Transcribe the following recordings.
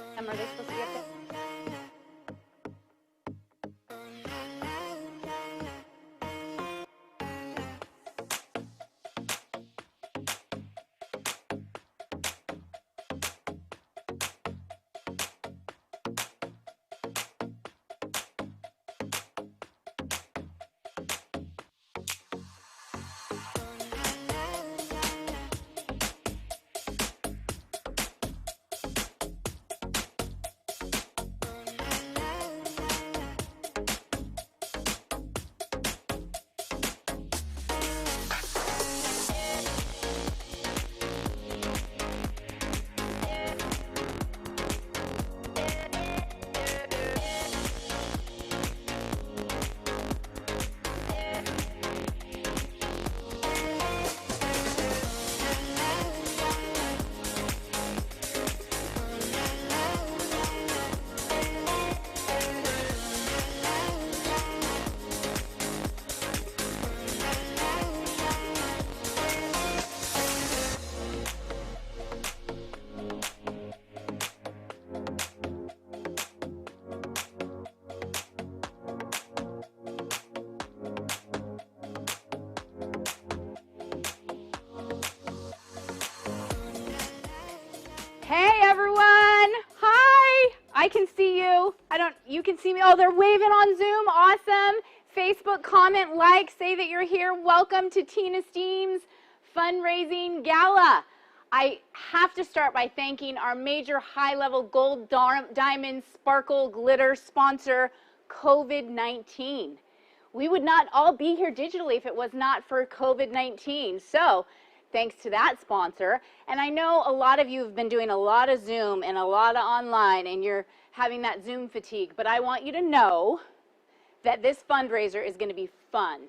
Are they supposed to get this? Hey everyone! Hi! I can see you. You can see me. Oh, they're waving on Zoom. Awesome. Facebook, comment, like, say that you're here. Welcome to Tina Steam's fundraising gala. I have to start by thanking our major high-level gold, diamond, sparkle, glitter sponsor, COVID-19. We would not all be here digitally if it was not for COVID-19. So, thanks to that sponsor. And I know a lot of you have been doing a lot of Zoom and a lot of online, and you're having that Zoom fatigue. But I want you to know that this fundraiser is going to be fun.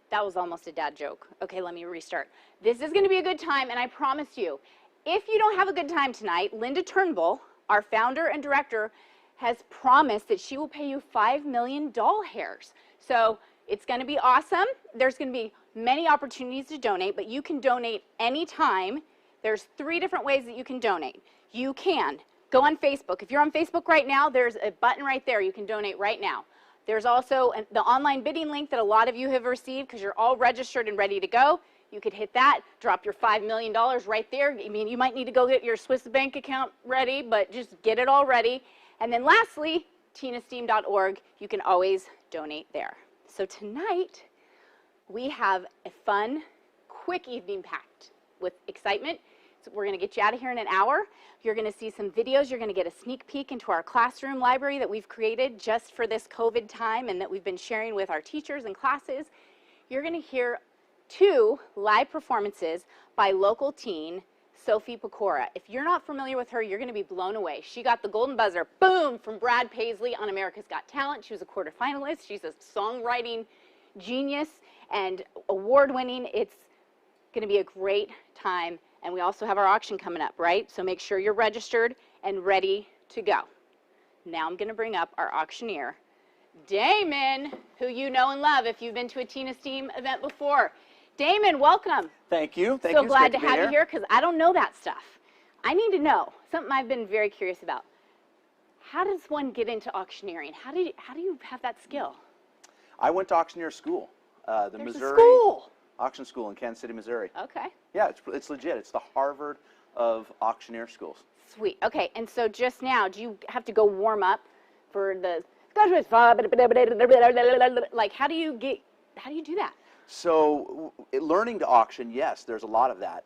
That was almost a dad joke. Okay, let me restart. This is going to be a good time, and I promise you, if you don't have a good time tonight, Linda Turnbull, our founder and director, has promised that she will pay you $5 million doll hairs. So it's going to be awesome. There's going to be many opportunities to donate, but you can donate anytime. There's 3 different ways that you can donate. You can go on Facebook. If you're on Facebook right now, there's a button right there. You can donate right now. There's also the online bidding link that a lot of you have received because you're all registered and ready to go. You could hit that, drop your $5 million right there. I mean, you might need to go get your Swiss bank account ready, but just get it all ready. And then lastly, tinasteam.org. You can always donate there. So tonight, we have a fun, quick evening packed with excitement. So we're going to get you out of here in an hour. You're going to see some videos. You're going to get a sneak peek into our classroom library that we've created just for this COVID time and that we've been sharing with our teachers and classes. You're going to hear 2 live performances by local teen Sophie Pecora. If you're not familiar with her, you're going to be blown away. She got the golden buzzer, boom, from Brad Paisley on America's Got Talent. She was a quarterfinalist. She's a songwriting genius and award-winning. It's going to be a great time. And we also have our auction coming up, right? So make sure you're registered and ready to go. Now I'm going to bring up our auctioneer, Damon, who you know and love if you've been to a Tina Steam event before. Damon, welcome. Thank you. Thank you. So glad to have you here because I don't know that stuff. I need to know something I've been very curious about. How does one get into auctioneering? How do you have that skill? I went to auctioneer school, There's Missouri a school. Auction School in Kansas City, Missouri. Okay. Yeah, it's legit. It's the Harvard of auctioneer schools. Sweet. Okay, and so just now, do you have to go warm up for the like? How do you do that? So, learning to auction, yes, there's a lot of that.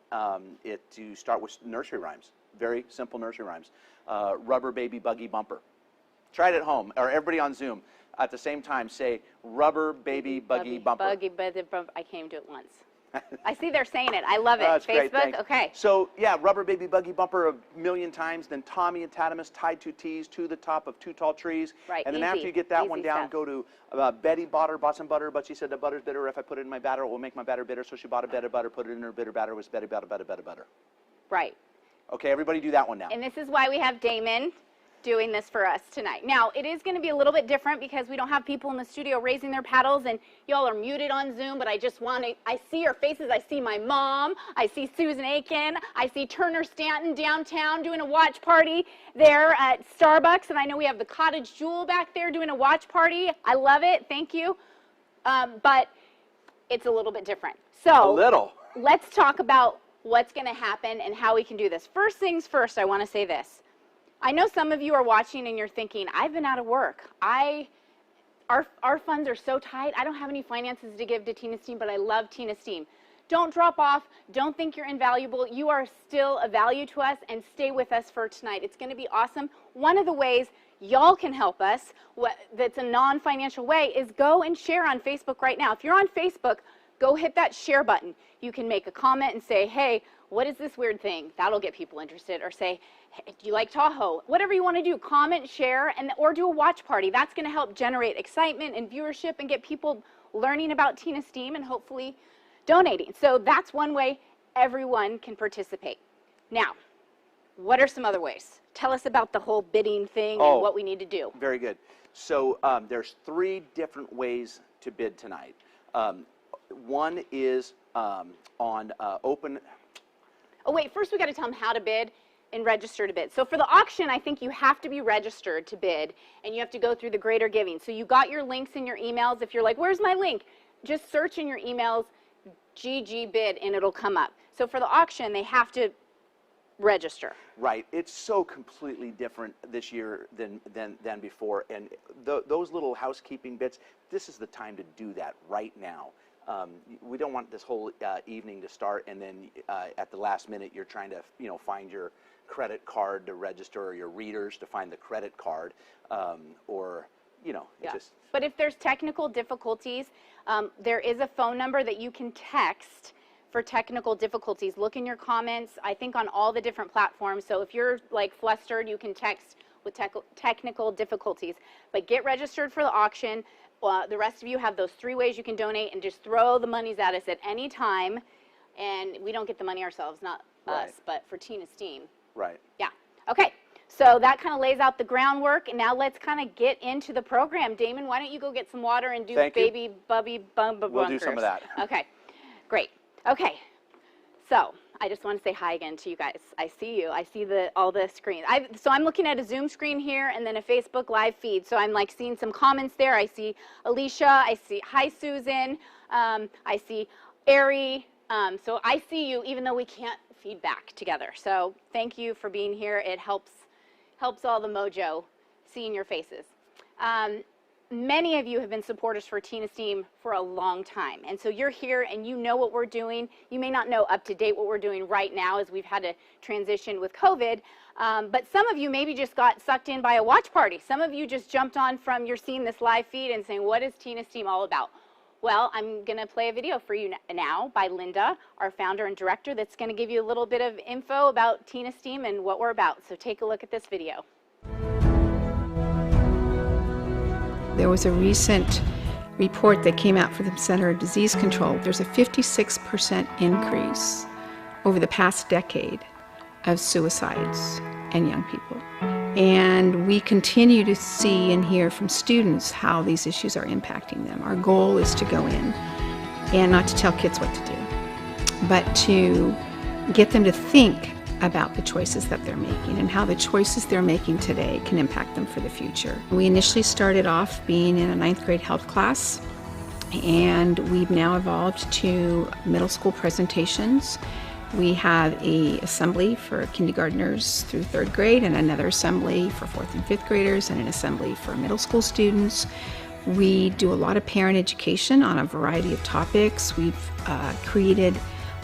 You start with nursery rhymes, very simple nursery rhymes. Rubber baby buggy bumper. Try it at home, or everybody on Zoom at the same time say rubber baby buggy bumper. Buggy bumper. I came to it once. I see they're saying it. I love it. That's Facebook. Great, okay. So yeah, rubber baby buggy bumper 1,000,000 times. Then Tommy and Tatimus tied 2 T's to the top of 2 tall trees. Right. And then easy, after you get that one down, stuff. go to Betty bought some butter, but she said the butter's bitter. If I put it in my batter, it will make my batter bitter. So she bought a bit of butter, put it in her bitter batter. It was Betty butter. Right. Okay, everybody do that one now. And this is why we have Damon doing this for us tonight. Now, it is going to be a little bit different because we don't have people in the studio raising their paddles, and y'all are muted on Zoom, but I just want to, I see your faces. I see my mom. I see Susan Aiken. I see Turner Stanton downtown doing a watch party there at Starbucks, and I know we have the Cottage Jewel back there doing a watch party. I love it. Thank you. But it's a little bit different. So let's talk about what's going to happen and how we can do this. First things first, I want to say this. I know some of you are watching and you're thinking, I've been out of work. Our funds are so tight. I don't have any finances to give to Teen Esteem, but I love Teen Esteem. Don't drop off. Don't think you're invaluable. You are still a value to us, and stay with us for tonight. It's going to be awesome. One of the ways y'all can help us, that's a non-financial way, is go and share on Facebook right now. If you're on Facebook, go hit that share button. You can make a comment and say, hey, what is this weird thing? That'll get people interested. Or say, hey, do you like Tahoe? Whatever you want to do, comment, share, or do a watch party. That's going to help generate excitement and viewership and get people learning about Teen Esteem and hopefully donating. So that's one way everyone can participate. Now, what are some other ways? Tell us about the whole bidding thing and what we need to do. Very good. So there's 3 different ways to bid tonight. One is on open. Oh, wait, first we got to tell them how to bid and register to bid. So for the auction, I think you have to be registered to bid, and you have to go through the Greater Giving. So you got your links in your emails. If you're like, where's my link? Just search in your emails, GG bid, and it'll come up. So for the auction, they have to register. Right. It's so completely different this year than before. And those little housekeeping bits, this is the time to do that right now. We don't want this whole evening to start and then at the last minute you're trying to find your credit card to register, or your readers to find the credit card, or just. But if there's technical difficulties, there is a phone number that you can text for technical difficulties. Look in your comments, I think on all the different platforms. So if you're like flustered, you can text with technical difficulties. But get registered for the auction. The rest of you have those 3 ways you can donate, and just throw the monies at us at any time. And we don't get the money ourselves, not us, but for Teen Esteem. Right. Yeah. Okay. So that kind of lays out the groundwork, and now let's kind of get into the program. Damon, why don't you go get some water and do baby bubby bum bunkers. We'll do some of that. Okay. Great. Okay. So I just want to say hi again to you guys. I see you. I see all the screens. So I'm looking at a Zoom screen here and then a Facebook live feed. So I'm like seeing some comments there. I see Alicia. I see hi Susan. I see Ari. So I see you even though we can't feedback together. So thank you for being here. It helps all the mojo seeing your faces. Many of you have been supporters for Teen Esteem for a long time, and so you're here and you know what we're doing. You may not know up to date what we're doing right now as we've had to transition with COVID, but some of you maybe just got sucked in by a watch party. Some of you just jumped on from you're seeing this live feed and saying, what is Teen Esteem all about? Well, I'm going to play a video for you now by Linda, our founder and director, that's going to give you a little bit of info about Teen Esteem and what we're about. So take a look at this video. There was a recent report that came out for the Center of Disease Control. There's a 56% increase over the past decade of suicides in young people. And we continue to see and hear from students how these issues are impacting them. Our goal is to go in and not to tell kids what to do, but to get them to think about the choices that they're making and how the choices they're making today can impact them for the future. We initially started off being in a 9th grade health class, and we've now evolved to middle school presentations. We have an assembly for kindergartners through 3rd grade, and another assembly for 4th and 5th graders, and an assembly for middle school students. We do a lot of parent education on a variety of topics. We've created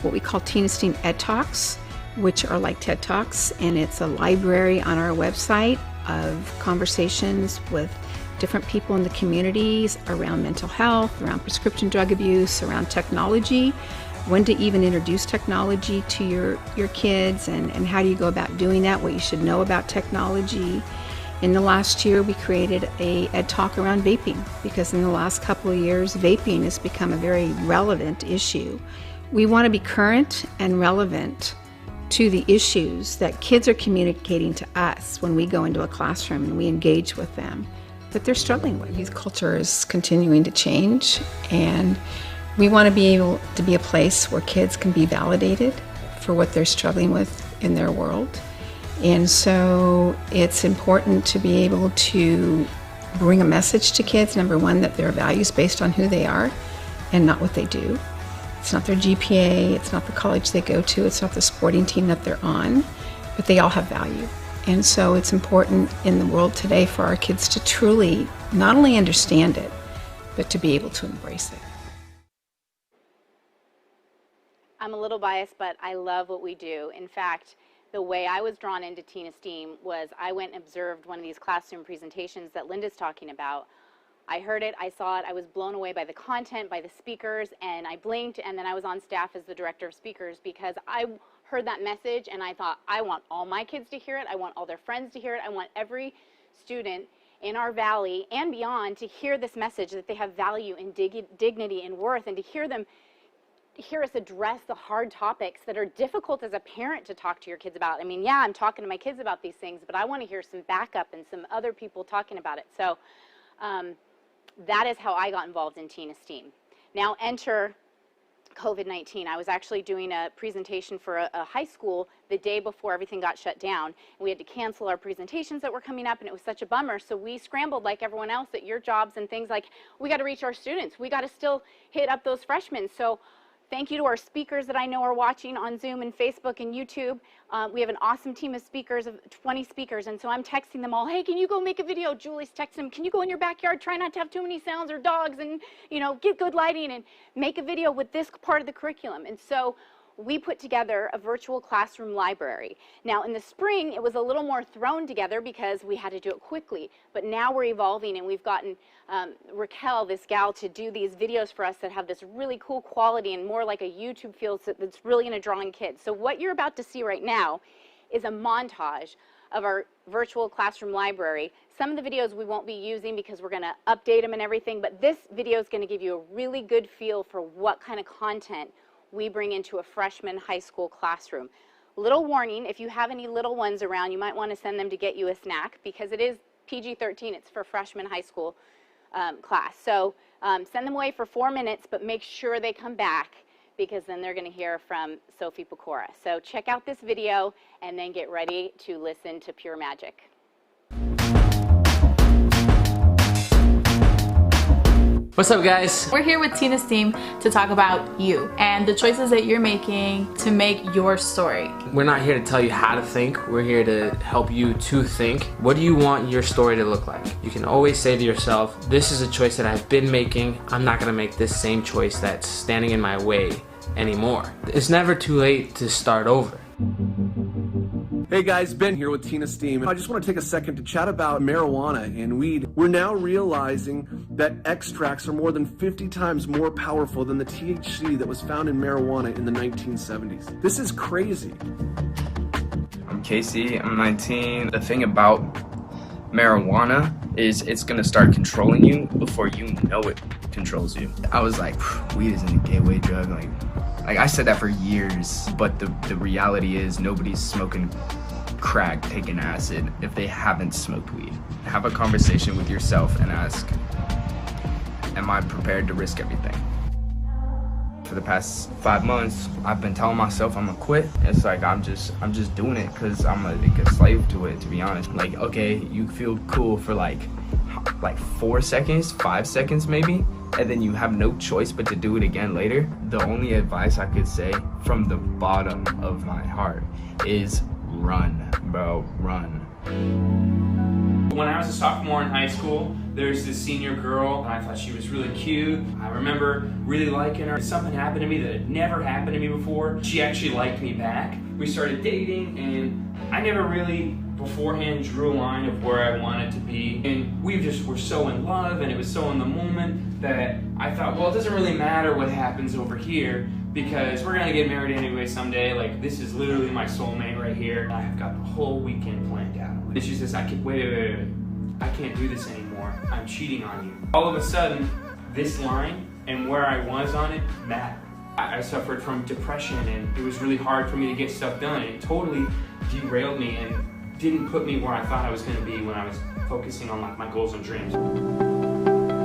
what we call Teen Esteem Ed Talks, which are like TED Talks, and it's a library on our website of conversations with different people in the communities around mental health, around prescription drug abuse, around technology, when to even introduce technology to your kids, and how do you go about doing that, what you should know about technology. In the last year, we created a Ed Talk around vaping, because in the last couple of years, vaping has become a very relevant issue. We want to be current and relevant to the issues that kids are communicating to us when we go into a classroom and we engage with them that they're struggling with. Youth culture is continuing to change, and we want to be able to be a place where kids can be validated for what they're struggling with in their world. And so it's important to be able to bring a message to kids, number one, that their values based on who they are and not what they do. It's not their GPA, it's not the college they go to, it's not the sporting team that they're on, but they all have value. And so it's important in the world today for our kids to truly not only understand it, but to be able to embrace it. I'm a little biased, but I love what we do. In fact, the way I was drawn into Teen Esteem was I went and observed one of these classroom presentations that Linda's talking about. I heard it, I saw it, I was blown away by the content, by the speakers, and I blinked, and then I was on staff as the director of speakers because I heard that message and I thought, I want all my kids to hear it, I want all their friends to hear it, I want every student in our valley and beyond to hear this message that they have value and dignity and worth, and to hear us address the hard topics that are difficult as a parent to talk to your kids about. I mean, yeah, I'm talking to my kids about these things, but I want to hear some backup and some other people talking about it. So that is how I got involved in Teen Esteem. Now enter COVID-19. I was actually doing a presentation for a high school the day before everything got shut down. And we had to cancel our presentations that were coming up, and it was such a bummer. So we scrambled like everyone else at your jobs and things like, we got to reach our students. We got to still hit up those freshmen. So thank you to our speakers that I know are watching on Zoom and Facebook and YouTube. We have an awesome team of speakers, of 20 speakers, and so I'm texting them all, hey, can you go make a video? Julie's texting them, can you go in your backyard, try not to have too many sounds or dogs, and get good lighting and make a video with this part of the curriculum. And so we put together a virtual classroom library. Now in the spring, it was a little more thrown together because we had to do it quickly, but now we're evolving, and we've gotten Raquel, this gal, to do these videos for us that have this really cool quality and more like a YouTube feel that's really going to draw in kids. So what you're about to see right now is a montage of our virtual classroom library. Some of the videos we won't be using because we're going to update them and everything, but this video is going to give you a really good feel for what kind of content we bring into a freshman high school classroom. Little warning, if you have any little ones around, you might want to send them to get you a snack because it is PG-13, it's for freshman high school class. So send them away for 4 minutes, but make sure they come back because then they're going to hear from Sophie Pecora. So check out this video and then get ready to listen to pure magic. What's up, guys? We're here with Teen Esteem to talk about you and the choices that you're making to make your story. We're not here to tell you how to think. We're here to help you to think. What do you want your story to look like? You can always say to yourself, this is a choice that I've been making. I'm not gonna make this same choice that's standing in my way anymore. It's never too late to start over. Hey guys, Ben here with Teen Esteem. I just want to take a second to chat about marijuana and weed. We're now realizing that extracts are more than 50 times more powerful than the THC that was found in marijuana in the 1970s. This is crazy. I'm Casey, I'm 19. The thing about marijuana is it's gonna start controlling you before you know it controls you. I was like, weed isn't a gateway drug. Like I said that for years, but the reality is nobody's smoking crack, taking acid if they haven't smoked weed. Have a conversation with yourself and ask, am I prepared to risk everything? For the past 5 months, I've been telling myself I'm gonna quit. It's like I'm just doing it because I'm a slave to it, to be honest. Like, okay, you feel cool for like 4 seconds, 5 seconds maybe, and then you have no choice but to do it again later. The only advice I could say from the bottom of my heart is run, bro, run. When I was a sophomore in high school, there's this senior girl, and I thought she was really cute. I remember really liking her. Something happened to me that had never happened to me before. She actually liked me back. We started dating, and I never really beforehand drew a line of where I wanted to be. And we just were so in love, and it was so in the moment that I thought, well, it doesn't really matter what happens over here because we're gonna get married anyway someday. Like, this is literally my soulmate right here. I've got the whole weekend planned out. And she says, wait. I can't do this anymore. I'm cheating on you. All of a sudden, this line and where I was on it mattered. I suffered from depression, and it was really hard for me to get stuff done. It totally derailed me and didn't put me where I thought I was going to be when I was focusing on like my goals and dreams.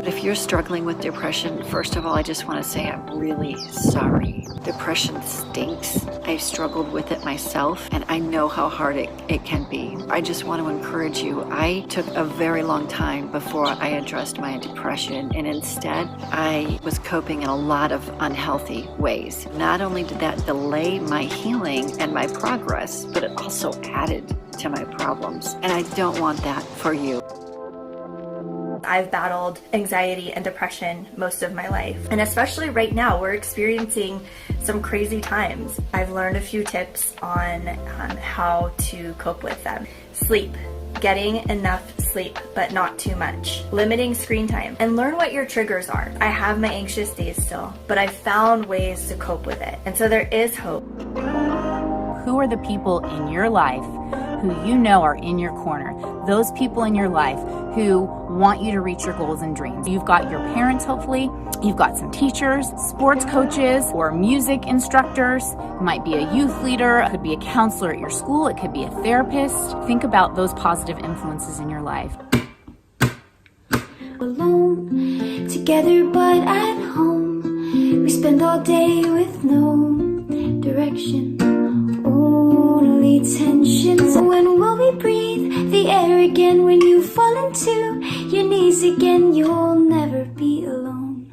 If you're struggling with depression, first of all, I just want to say I'm really sorry. Depression stinks. I've struggled with it myself, and I know how hard it can be. I just want to encourage you. I took a very long time before I addressed my depression, and instead, I was coping in a lot of unhealthy ways. Not only did that delay my healing and my progress, but it also added to my problems, and I don't want that for you. I've battled anxiety and depression most of my life. And especially right now, we're experiencing some crazy times. I've learned a few tips on how to cope with them. Sleep. Getting enough sleep, but not too much. Limiting screen time. And learn what your triggers are. I have my anxious days still, but I've found ways to cope with it. And so there is hope. Who are the people in your life who you know are in your corner? Those people in your life who want you to reach your goals and dreams. You've got your parents, hopefully. You've got some teachers, sports coaches, or music instructors. It might be a youth leader. It could be a counselor at your school. It could be a therapist. Think about those positive influences in your life. Alone, together but at home. We spend all day with no direction. Only tensions. When will we breathe the air again? When you fall into your knees again, you'll never be alone.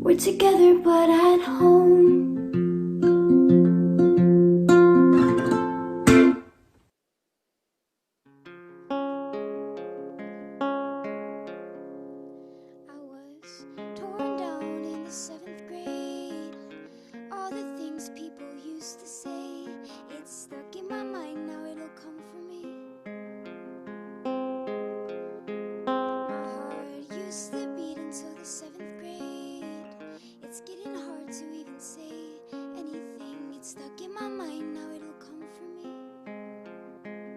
We're together but at home. I was torn down in the 7th grade. All the things people used to say, it's stuck in my mind, now it'll come for me. My heart used to beat until the 7th grade. It's getting hard to even say anything. It's stuck in my mind, now it'll come for me.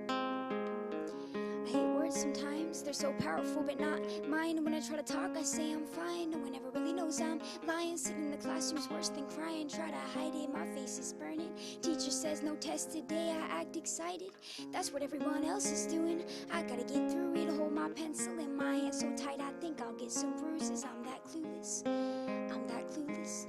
I hate words sometimes, they're so powerful but not mine. When I try to talk, I say I'm fine. No one ever really knows I'm lying. Sitting in the classroom's worse than crying. Try to hide it, my face is burning. Teacher says no test today, I act excited. That's what everyone else is doing. I gotta get through it, hold my pencil in my hand so tight I think I'll get some bruises. I'm that clueless, I'm that clueless.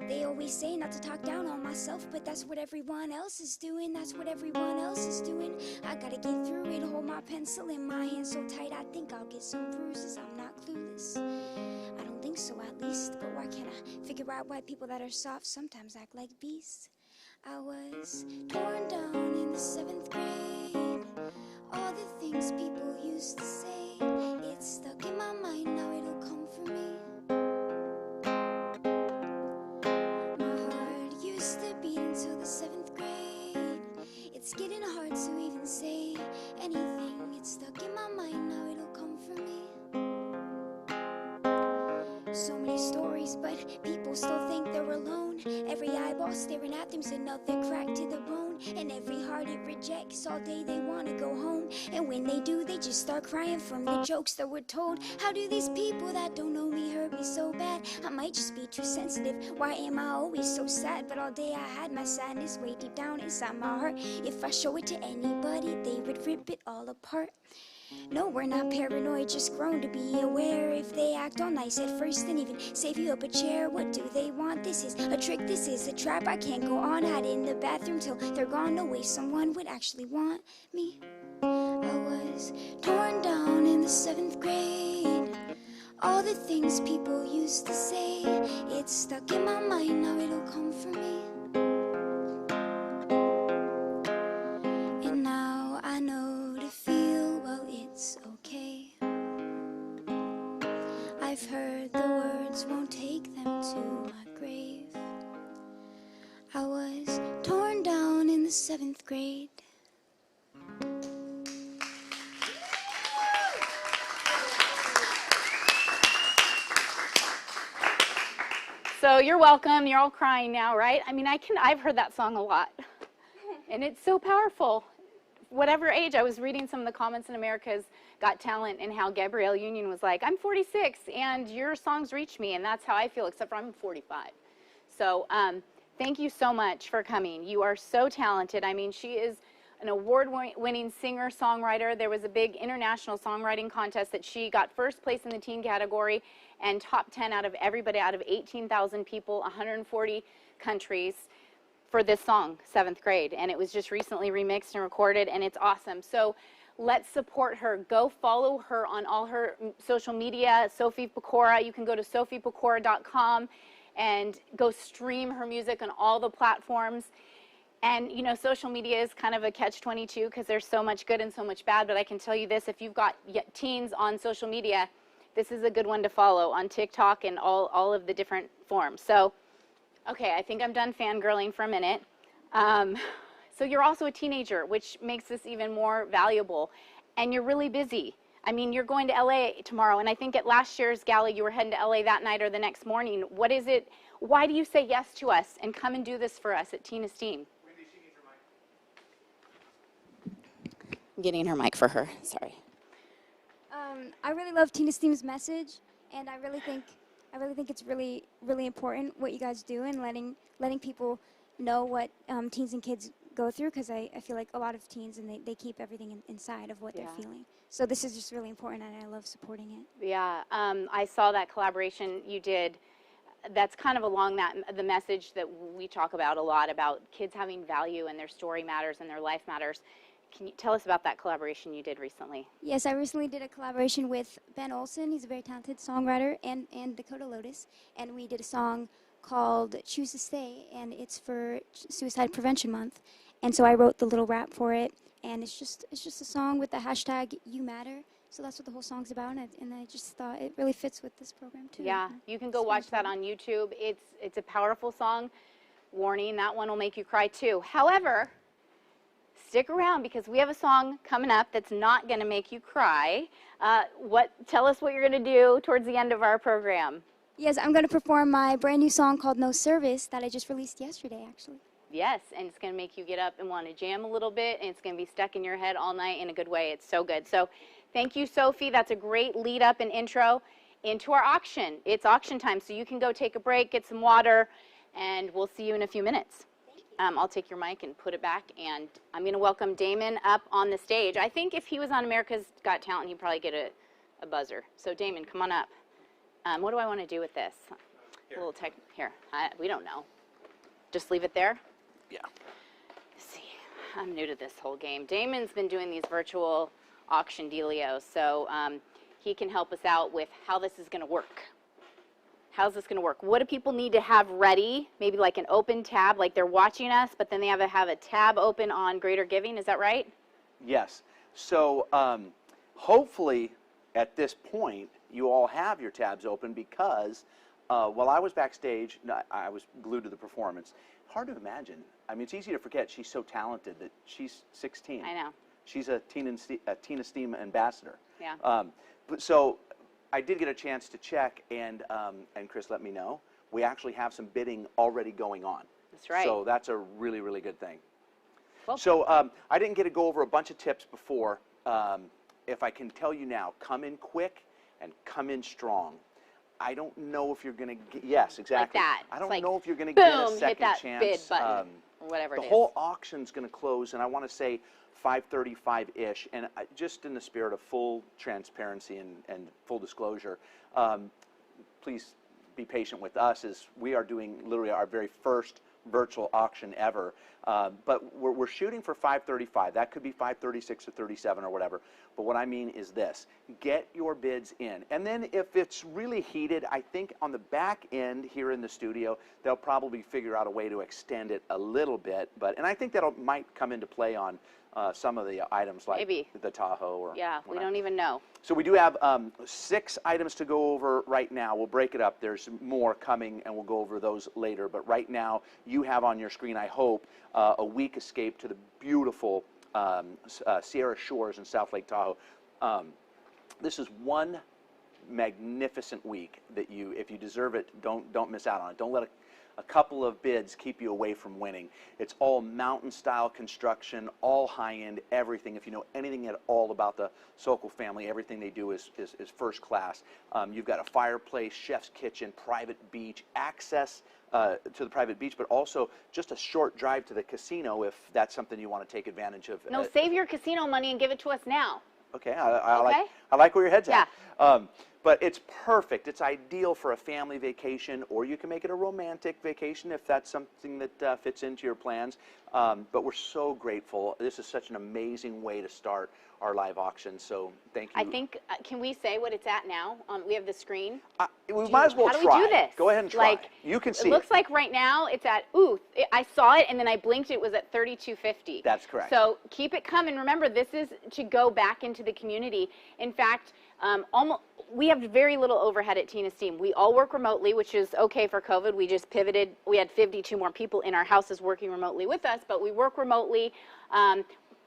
They always say not to talk down on myself, but that's what everyone else is doing. That's what everyone else is doing. I gotta get through it, hold my pencil in my hand so tight I think I'll get some bruises. I'm not clueless, I don't think so at least. But why can't I figure out why people that are soft sometimes act like beasts? I was torn down in the 7th grade. All the things people used to say, it's stuck in my mind, now it'll come for me. My heart used to beat until the 7th grade. It's getting hard to even say anything. It's stuck in my mind, now it'll come for me. So many stories, but people still think they're alone. Every eyeball staring at them's another crack to the bone. And every heart it rejects, all day they wanna go home. And when they do, they just start crying from the jokes that were told. How do these people that don't know me hurt me so bad? I might just be too sensitive, why am I always so sad? But all day I had my sadness way deep down inside my heart. If I show it to anybody, they would rip it all apart. No, we're not paranoid, just grown to be aware. If they act all nice at first and even save you up a chair, what do they want? This is a trick, this is a trap. I can't go on, hide in the bathroom till they're gone. No way someone would actually want me. I was torn down in the 7th grade. All the things people used to say, it's stuck in my mind, now it'll come for me. And now I know to feel, well, it's okay. I've heard the words won't take them to my grave. I was torn down in the 7th grade. So you're welcome. You're all crying now, right? I mean, I've heard that song a lot. And it's so powerful whatever age. I was reading some of the comments in America's Got Talent and how Gabrielle Union was like, I'm 46 and your songs reach me, and that's how I feel, except for I'm 45. So thank you so much for coming. You are so talented. I mean, she is an award-winning singer-songwriter. There was a big international songwriting contest that she got first place in the teen category and top 10 out of everybody, out of 18,000 people, 140 countries, for this song, 7th Grade. And it was just recently remixed and recorded, and it's awesome. So let's support her. Go follow her on all her social media, Sophie Pecora. You can go to sophiepecora.com and go stream her music on all the platforms. And, you know, social media is kind of a catch-22 because there's so much good and so much bad. But I can tell you this, if you've got teens on social media, this is a good one to follow on TikTok and all of the different forms. So, okay, I think I'm done fangirling for a minute. So you're also a teenager, which makes this even more valuable. And you're really busy. I mean, you're going to LA tomorrow. And I think at last year's Gala, you were heading to LA that night or the next morning. What is it? Why do you say yes to us and come and do this for us at Teen Esteem? I'm getting her mic for her. Sorry. I really love Teen Esteem's message, and I really think it's really important what you guys do and letting people know what teens and kids go through, because I feel like a lot of teens and they keep everything inside of what they're feeling. So this is just really important, and I love supporting it. Yeah, I saw that collaboration you did. That's kind of along the message that we talk about a lot, about kids having value and their story matters and their life matters. Can you tell us about that collaboration you did recently? Yes, I recently did a collaboration with Ben Olson. He's a very talented songwriter, and Dakota Lotus, and we did a song called Choose to Stay, and it's for Suicide Prevention Month. And so I wrote the little rap for it, and it's just a song with the hashtag You Matter. So that's what the whole song's about, and I just thought it really fits with this program too. Yeah, you can go watch that on YouTube. It's a powerful song. Warning, that one will make you cry too. However, stick around because we have a song coming up that's not going to make you cry. Tell us what you're going to do towards the end of our program. Yes, I'm going to perform my brand new song called No Service that I just released yesterday, actually. Yes, and it's going to make you get up and want to jam a little bit, and it's going to be stuck in your head all night in a good way. It's so good. So thank you, Sophie. That's a great lead up and intro into our auction. It's auction time, so you can go take a break, get some water, and we'll see you in a few minutes. I'll take your mic and put it back, and I'm going to welcome Damon up on the stage. I think if he was on America's Got Talent, he'd probably get a buzzer. So Damon, come on up. What do I want to do with this? Here. A little tech here. We don't know. Just leave it there? Yeah. Let's see, I'm new to this whole game. Damon's been doing these virtual auction dealios, so he can help us out with how this is going to work. How's this going to work? What do people need to have ready? Maybe like an open tab, like they're watching us, but then they have a tab open on Greater Giving. Is that right? Yes. So hopefully at this point you all have your tabs open, because while I was backstage, I was glued to the performance. Hard to imagine. I mean, it's easy to forget she's so talented that she's 16. I know. She's a Teen Esteem ambassador. Yeah. So I did get a chance to check, and Chris let me know. We actually have some bidding already going on. That's right. So that's a really, really good thing. Well, so I didn't get to go over a bunch of tips before. If I can tell you now, come in quick and come in strong. I don't know if you're going to get, yes, exactly. Like that. I don't like, know if you're going to get a boom, second hit that chance. bid button, or whatever it is. The whole auction's going to close, and I want to say 5:35-ish, and just in the spirit of full transparency and full disclosure, please be patient with us as we are doing literally our very first virtual auction ever. But we're shooting for 5:35. That could be 5:36 or 37 or whatever. But what I mean is this: get your bids in, and then if it's really heated, I think on the back end here in the studio, they'll probably figure out a way to extend it a little bit. And I think that might come into play on some of the items like maybe the Tahoe. Or yeah, we don't even know. So we do have 6 items to go over right now. We'll break it up. There's more coming, and we'll go over those later. But right now, you have on your screen, I hope, a week escape to the beautiful Sierra Shores in South Lake Tahoe. This is one magnificent week that if you deserve it, don't miss out on it. Don't let a couple of bids keep you away from winning. It's all mountain-style construction, all high-end, everything. If you know anything at all about the Sokol family, everything they do is first class. You've got a fireplace, chef's kitchen, private beach, access to the private beach, but also just a short drive to the casino if that's something you want to take advantage of. No, save your casino money and give it to us now. Okay, I like where your head's at. But it's perfect. It's ideal for a family vacation, or you can make it a romantic vacation if that's something that fits into your plans. But we're so grateful. This is such an amazing way to start our live auction, so thank you. I think, can we say what it's at now? We have the screen. We might as well try. How do we do this? Go ahead and try. Like, you can see it. Looks like right now it's at, I saw it and then I blinked, it was at $32.50. That's correct. So keep it coming. Remember, this is to go back into the community. In fact, we have very little overhead at Tina's team. We all work remotely, which is okay for COVID. We just pivoted. We had 52 more people in our houses working remotely with us, but we work remotely.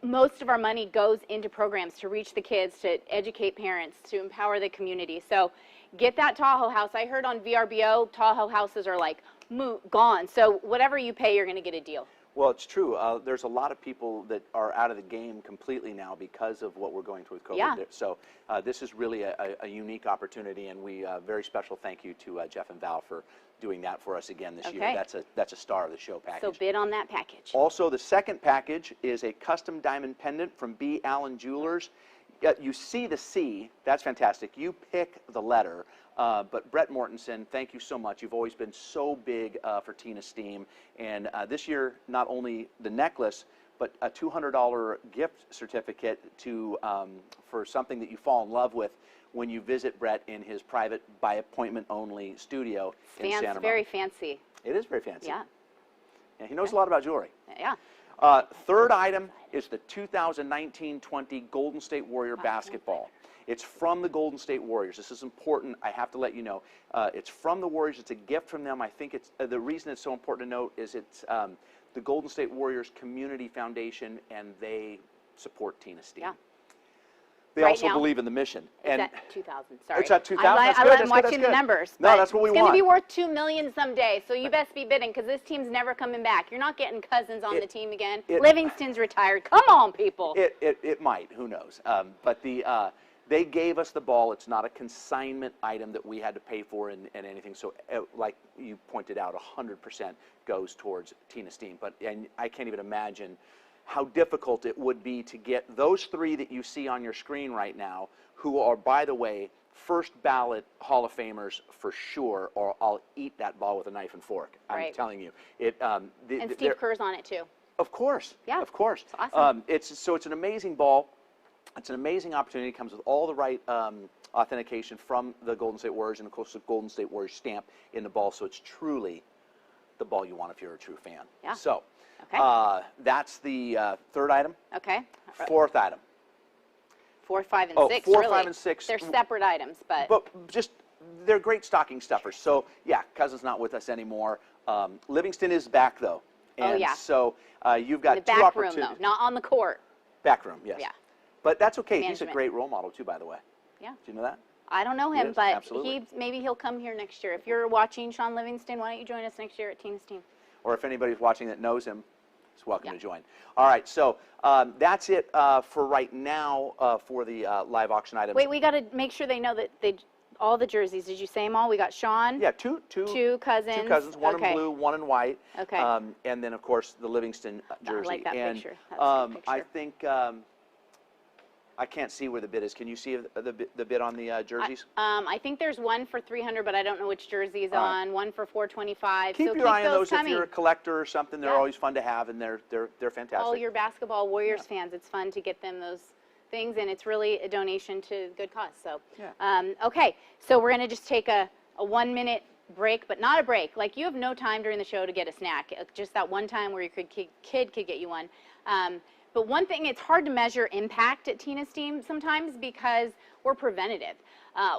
Most of our money goes into programs to reach the kids, to educate parents, to empower the community. So get that Tahoe house. I heard on VRBO, Tahoe houses are like gone. So whatever you pay, you're going to get a deal. Well, it's true. There's a lot of people that are out of the game completely now because of what we're going through with COVID. Yeah. So this is really a unique opportunity, and we very special thank you to Jeff and Val for doing that for us again this year. That's a star of the show package. So bid on that package. Also, the second package is a custom diamond pendant from B. Allen Jewelers. You see the C. That's fantastic. You pick the letter. But Brett Mortensen, thank you so much. You've always been so big for Tina Steam. And this year, not only the necklace, but a $200 gift certificate to for something that you fall in love with when you visit Brett in his private, by appointment only studio in Santa Monica. Very fancy. It is very fancy. Yeah. Yeah, he knows a lot about jewelry. Yeah. Third item is the 2019-20 Golden State Warrior basketball. It's from the Golden State Warriors. This is important. I have to let you know. It's from the Warriors. It's a gift from them. I think it's the reason it's so important to note is it's the Golden State Warriors Community Foundation, and they support Tina Steam. Yeah. They also believe in the mission. It's at 2,000. Sorry. It's at 2,000. I'm watching the numbers. No, that's what we want. It's going to be worth $2 million someday, so you best be bidding because this team's never coming back. You're not getting Cousins on the team again. Livingston's retired. Come on, people. It might. Who knows? But they gave us the ball. It's not a consignment item that we had to pay for and anything. So, like you pointed out, 100% goes towards Tina Steam. And I can't even imagine how difficult it would be to get those three that you see on your screen right now, who are, by the way, first ballot Hall of Famers for sure, or I'll eat that ball with a knife and fork. I'm telling you. And Steve Kerr's on it too. Of course. Yeah. Of course. It's awesome. It's an amazing ball. It's an amazing opportunity. It comes with all the right authentication from the Golden State Warriors, and of course the Golden State Warriors stamp in the ball. So it's truly the ball you want if you're a true fan. Yeah. So that's the third item. Okay. Fourth item. 4, 5, and 6. 4, really. 5, and 6. They're separate items, but just they're great stocking stuffers. So yeah, Cousin's not with us anymore. Livingston is back though. And so you've got in the back room though, not on the court. Back room, yes. Yeah. But that's okay. Management. He's a great role model too, by the way. Yeah. Do you know that? I don't know him, but absolutely. maybe he'll come here next year. If you're watching Sean Livingston, why don't you join us next year at Tina's team? Or if anybody's watching that knows him, he's welcome to join. All right, so that's it for right now for the live auction items. Wait, we got to make sure they know that all the jerseys. Did you say them all? We got Sean. Yeah, two cousins. 2 cousins, one in blue, one in white. Okay. And then of course the Livingston jersey. I like that picture. That's a picture. I think I can't see where the bid is. Can you see the bid on the jerseys? I think there's one for $300, but I don't know which jersey is on. One for $425. Keep your eye on those if you're a collector or something. They're always fun to have, and they're fantastic. All your basketball Warriors fans, it's fun to get them those things, and it's really a donation to good cause. So, okay, so we're gonna just take a 1 minute break, but not a break. Like, you have no time during the show to get a snack. Just that one time where your kid could get you one. But one thing, it's hard to measure impact at Tina's team sometimes because we're preventative.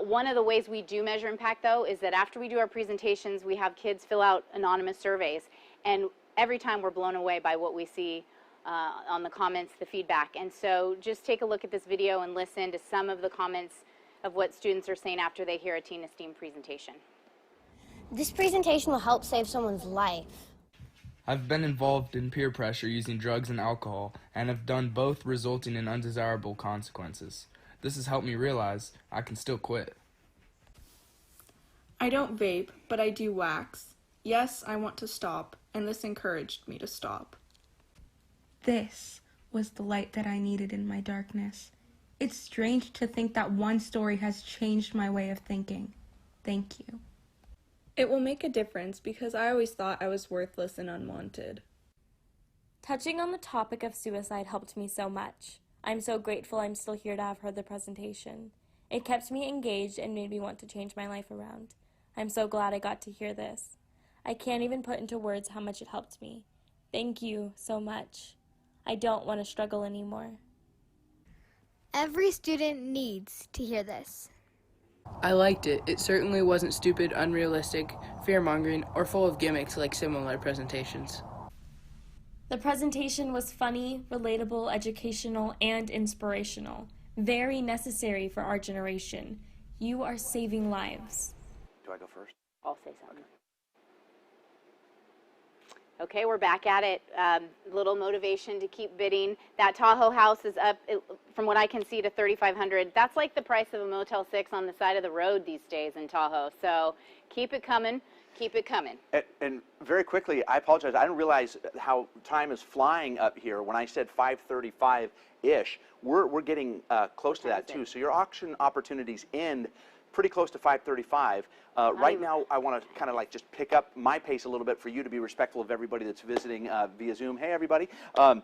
One of the ways we do measure impact, though, is that after we do our presentations, we have kids fill out anonymous surveys. And every time we're blown away by what we see on the comments, the feedback. And so just take a look at this video and listen to some of the comments of what students are saying after they hear a Tina's team presentation. This presentation will help save someone's life. I've been involved in peer pressure using drugs and alcohol, and have done both, resulting in undesirable consequences. This has helped me realize I can still quit. I don't vape, but I do wax. Yes, I want to stop, and this encouraged me to stop. This was the light that I needed in my darkness. It's strange to think that one story has changed my way of thinking. Thank you. It will make a difference because I always thought I was worthless and unwanted. Touching on the topic of suicide helped me so much. I'm so grateful I'm still here to have heard the presentation. It kept me engaged and made me want to change my life around. I'm so glad I got to hear this. I can't even put into words how much it helped me. Thank you so much. I don't want to struggle anymore. Every student needs to hear this. I liked it. It certainly wasn't stupid, unrealistic, fear-mongering, or full of gimmicks like similar presentations. The presentation was funny, relatable, educational, and inspirational. Very necessary for our generation. You are saving lives. Do I go first? I'll say something. Okay, we're back at it. Little motivation to keep bidding. That Tahoe house is up, from what I can see, to $3,500. That's like the price of a Motel 6 on the side of the road these days in Tahoe. So keep it coming. Keep it coming. And very quickly, I apologize. I didn't realize how time is flying up here. When I said 5:35-ish, we're getting close to that too. So your auction opportunities end pretty close to 5:35. Right now, I want to kind of like just pick up my pace a little bit for you to be respectful of everybody that's visiting via Zoom. Hey, everybody. Hi,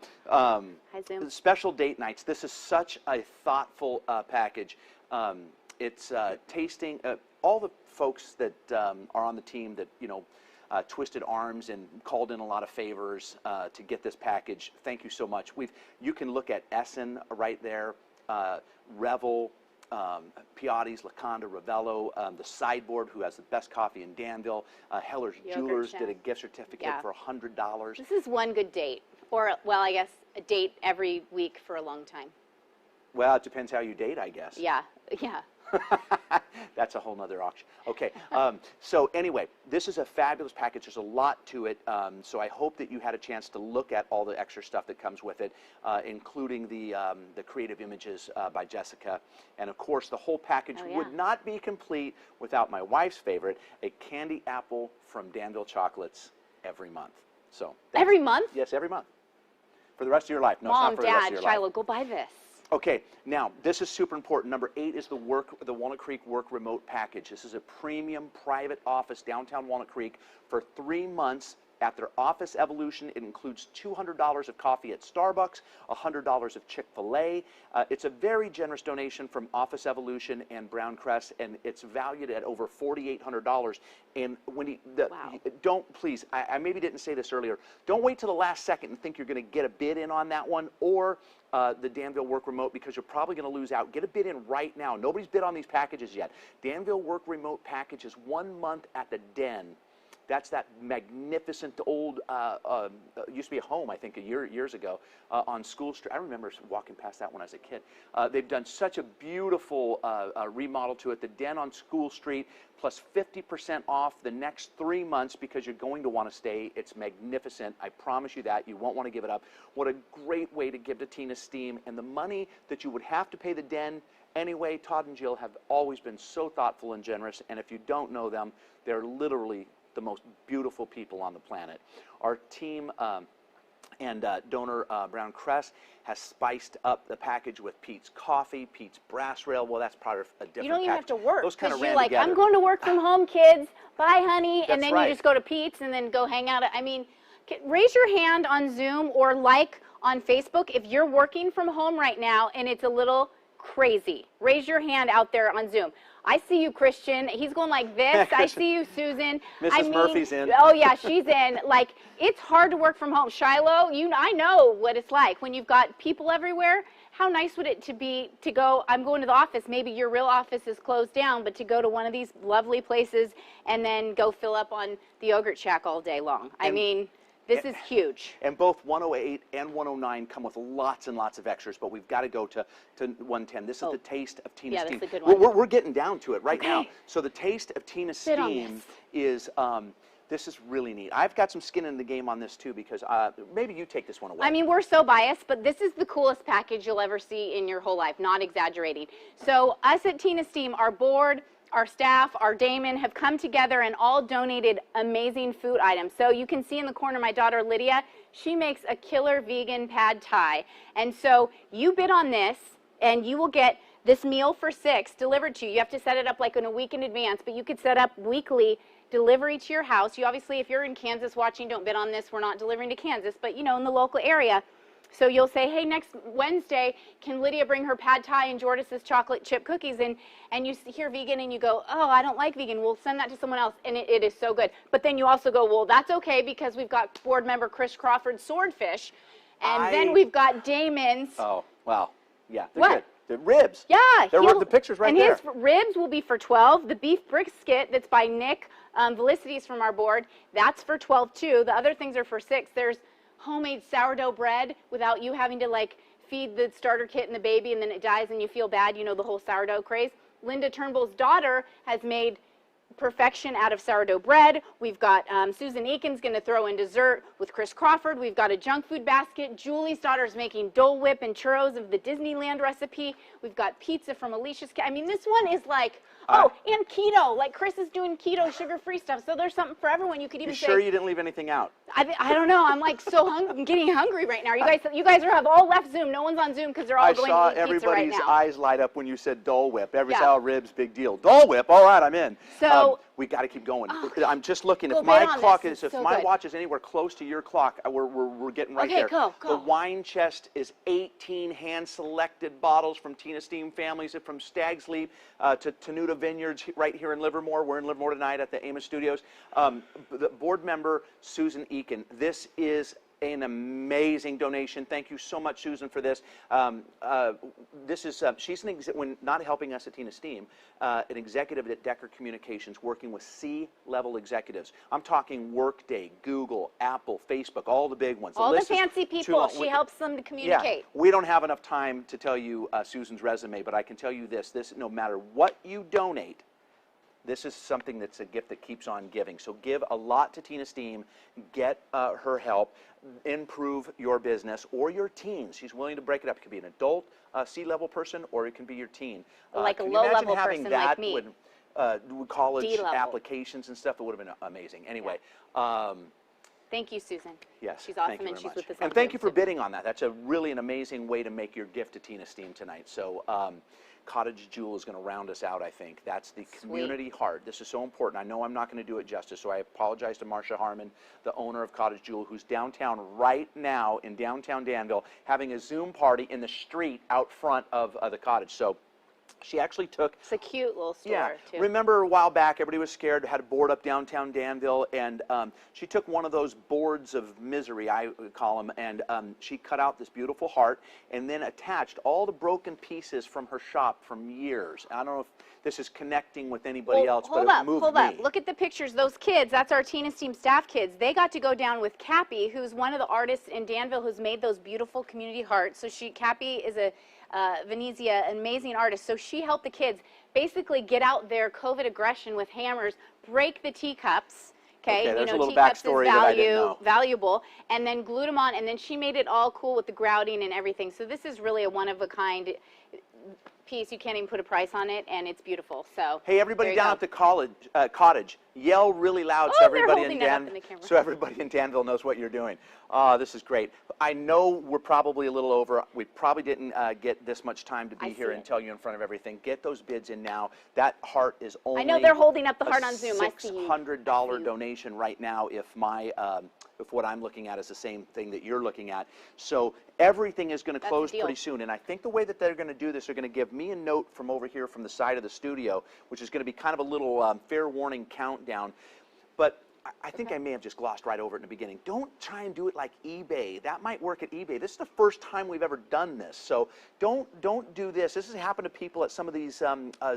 Zoom. Special date nights. This is such a thoughtful package. It's tasting all the folks that are on the team that, you know, twisted arms and called in a lot of favors to get this package. Thank you so much. You can look at Essen right there, Revel, Piatti's, Laconda, Ravello, the Sideboard, who has the best coffee in Danville. Heller's Jewelers did a gift certificate for $100. This is one good date, or, well, I guess a date every week for a long time. Well, it depends how you date, I guess. Yeah. That's a whole nother auction. Okay, so anyway, this is a fabulous package. There's a lot to it, so I hope that you had a chance to look at all the extra stuff that comes with it, including the creative images by Jessica. And of course, the whole package would not be complete without my wife's favorite, a candy apple from Danville Chocolates every month. So every month? Yes, every month. For the rest of your life. No, Mom, it's not for the rest of Dad, your life. Shiloh, go buy this. Okay, now this is super important. Number 8 is the Walnut Creek Work Remote Package. This is a premium private office downtown Walnut Creek for 3 months. At their office evolution, it includes $200 of coffee at Starbucks, $100 of Chick-fil-A. It's a very generous donation from Office Evolution and Brown Crest, and it's valued at over $4,800. And when you don't, please, I maybe didn't say this earlier, don't wait till the last second and think you're going to get a bid in on that one, or the Danville Work Remote, because you're probably going to lose out. Get a bid in right now. Nobody's bid on these packages yet. Danville Work Remote package is 1 month at the Den. That's that magnificent old, used to be a home, I think, years ago, on School Street. I remember walking past that when I was a kid. They've done such a beautiful remodel to it. The Den on School Street, plus 50% off the next 3 months because you're going to want to stay. It's magnificent. I promise you that. You won't want to give it up. What a great way to give to Tina Steam. And the money that you would have to pay the Den anyway, Todd and Jill have always been so thoughtful and generous. And if you don't know them, they're literally the most beautiful people on the planet. Our team and donor Brown Crest has spiced up the package with Pete's Coffee, Pete's Brass Rail. Well, that's probably a different You don't even package. have to work. Those kind of you're ran like, together. I'm going to work from home, kids. Bye, honey. And That's then right. you just go to Pete's and then go hang out. I mean, raise your hand on Zoom or like on Facebook if you're working from home right now and it's a little crazy. Raise your hand out there on Zoom. I see you, Christian. He's going like this. I see you, Susan. Mrs. Murphy's in. Oh, yeah, she's in. Like, it's hard to work from home. Shiloh, I know what it's like when you've got people everywhere. How nice would it be to go, I'm going to the office. Maybe your real office is closed down, but to go to one of these lovely places and then go fill up on the Yogurt Shack all day long. I mean, This is huge. And both 108 and 109 come with lots and lots of extras, but we've got to go to 110. This is the Taste of Tina Steam. Yeah, that's a good one. We're getting down to it right now. So the Taste of Tina Steam is, this is really neat. I've got some skin in the game on this too, because maybe you take this one away. I mean, we're so biased, but this is the coolest package you'll ever see in your whole life, not exaggerating. So us at Tina Steam, our board, our staff, our Damon have come together and all donated amazing food items. So you can see in the corner my daughter Lydia, she makes a killer vegan pad thai. And so you bid on this and you will get this meal for 6 delivered to you. You have to set it up like in a week in advance, but you could set up weekly delivery to your house. You obviously, if you're in Kansas watching, don't bid on this. We're not delivering to Kansas, but you know, in the local area. So you'll say, hey, next Wednesday, can Lydia bring her pad thai and Jordis's chocolate chip cookies? And you hear vegan and you go, oh, I don't like vegan. We'll send that to someone else. And it is so good. But then you also go, well, that's okay because we've got board member Chris Crawford's swordfish. And then we've got Damon's. Oh, wow. Yeah, they're good. The ribs. Yeah. The picture's right there. And his ribs will be for $12. The beef brisket that's by Nick Velicities from our board, that's for $12 too. The other things are for $6. There's homemade sourdough bread without you having to like feed the starter kit and the baby and then it dies and you feel bad, you know, the whole sourdough craze. Linda Turnbull's daughter has made perfection out of sourdough bread. We've got Susan Eakin's going to throw in dessert with Chris Crawford. We've got a junk food basket. Julie's daughter's making Dole Whip and churros of the Disneyland recipe. We've got pizza from Alicia's. I mean, this one is like, and keto. Like Chris is doing keto, sugar-free stuff. So there's something for everyone. You could even say. Sure you didn't leave anything out? I don't know. I'm like so hungry. I'm getting hungry right now. You guys have all left Zoom. No one's on Zoom because they're all going to eat pizza right now. I saw everybody's eyes light up when you said Dole Whip. Ribs, big deal. Dole Whip. All right, I'm in. So we got to keep going. I'm just looking. If my clock is, if my watch is anywhere close to your clock, we're getting right there. Go. The wine chest is 18 hand-selected bottles from Tina Steam families, from Stag's Leap to Tenuta Vineyards right here in Livermore. We're in Livermore tonight at the Amos Studios. The board member Susan Eakin. This is an amazing donation. Thank you so much, Susan, for this. This is she's when not helping us at Tina Steam, an executive at Decker Communications, working with C-level executives. I'm talking Workday, Google, Apple, Facebook, all the big ones. All the fancy people. She helps them to communicate. Yeah, we don't have enough time to tell you Susan's resume, but I can tell you this: no matter what you donate, this is something that's a gift that keeps on giving. So give a lot to Tina Steam, get her help, improve your business or your teen. She's willing to break it up. It could be an adult C-level person or it can be your teen. Like a low-level person like me. With college applications and stuff, it would have been amazing. Anyway. Thank you, Susan. Yes, she's awesome, and she's with us. And thank you for bidding on that. That's really an amazing way to make your gift to Tina Steam tonight. So Cottage Jewel is going to round us out, I think. That's the community heart. This is so important. I know I'm not going to do it justice, so I apologize to Marcia Harmon, the owner of Cottage Jewel, who's downtown right now in downtown Danville, having a Zoom party in the street out front of the cottage. So she actually took... It's a cute little store, too. Remember a while back, everybody was scared, had a board up downtown Danville, and she took one of those boards of misery, I would call them, and she cut out this beautiful heart and then attached all the broken pieces from her shop from years. I don't know if this is connecting with anybody else, but it moved me. Hold up. Look at the pictures. Those kids, that's our Tina Steam staff kids. They got to go down with Cappy, who's one of the artists in Danville who's made those beautiful community hearts. So Cappy is a Venezia, an amazing artist. So she helped the kids basically get out their COVID aggression with hammers, break the teacups. Okay, there's a little teacups backstory is that I didn't know. Valuable, and then glued them on, and then she made it all cool with the grouting and everything. So this is really a one-of-a-kind piece. You can't even put a price on it, and it's beautiful. So hey, everybody down at the cottage, yell really loud so everybody in Danville knows what you're doing. This is great. I know we're probably a little over. We probably didn't get this much time to be here and tell you in front of everything. Get those bids in now. That heart is only. I know they're holding up the heart on Zoom. I see you. $600 donation right now if if what I'm looking at is the same thing that you're looking at. So everything is going to close pretty soon. And I think the way that they're going to do this, they're going to give me a note from over here from the side of the studio, which is going to be kind of a little fair warning countdown. But I think I may have just glossed right over it in the beginning. Don't try and do it like eBay. That might work at eBay. This is the first time we've ever done this. So don't do this. This has happened to people at some of these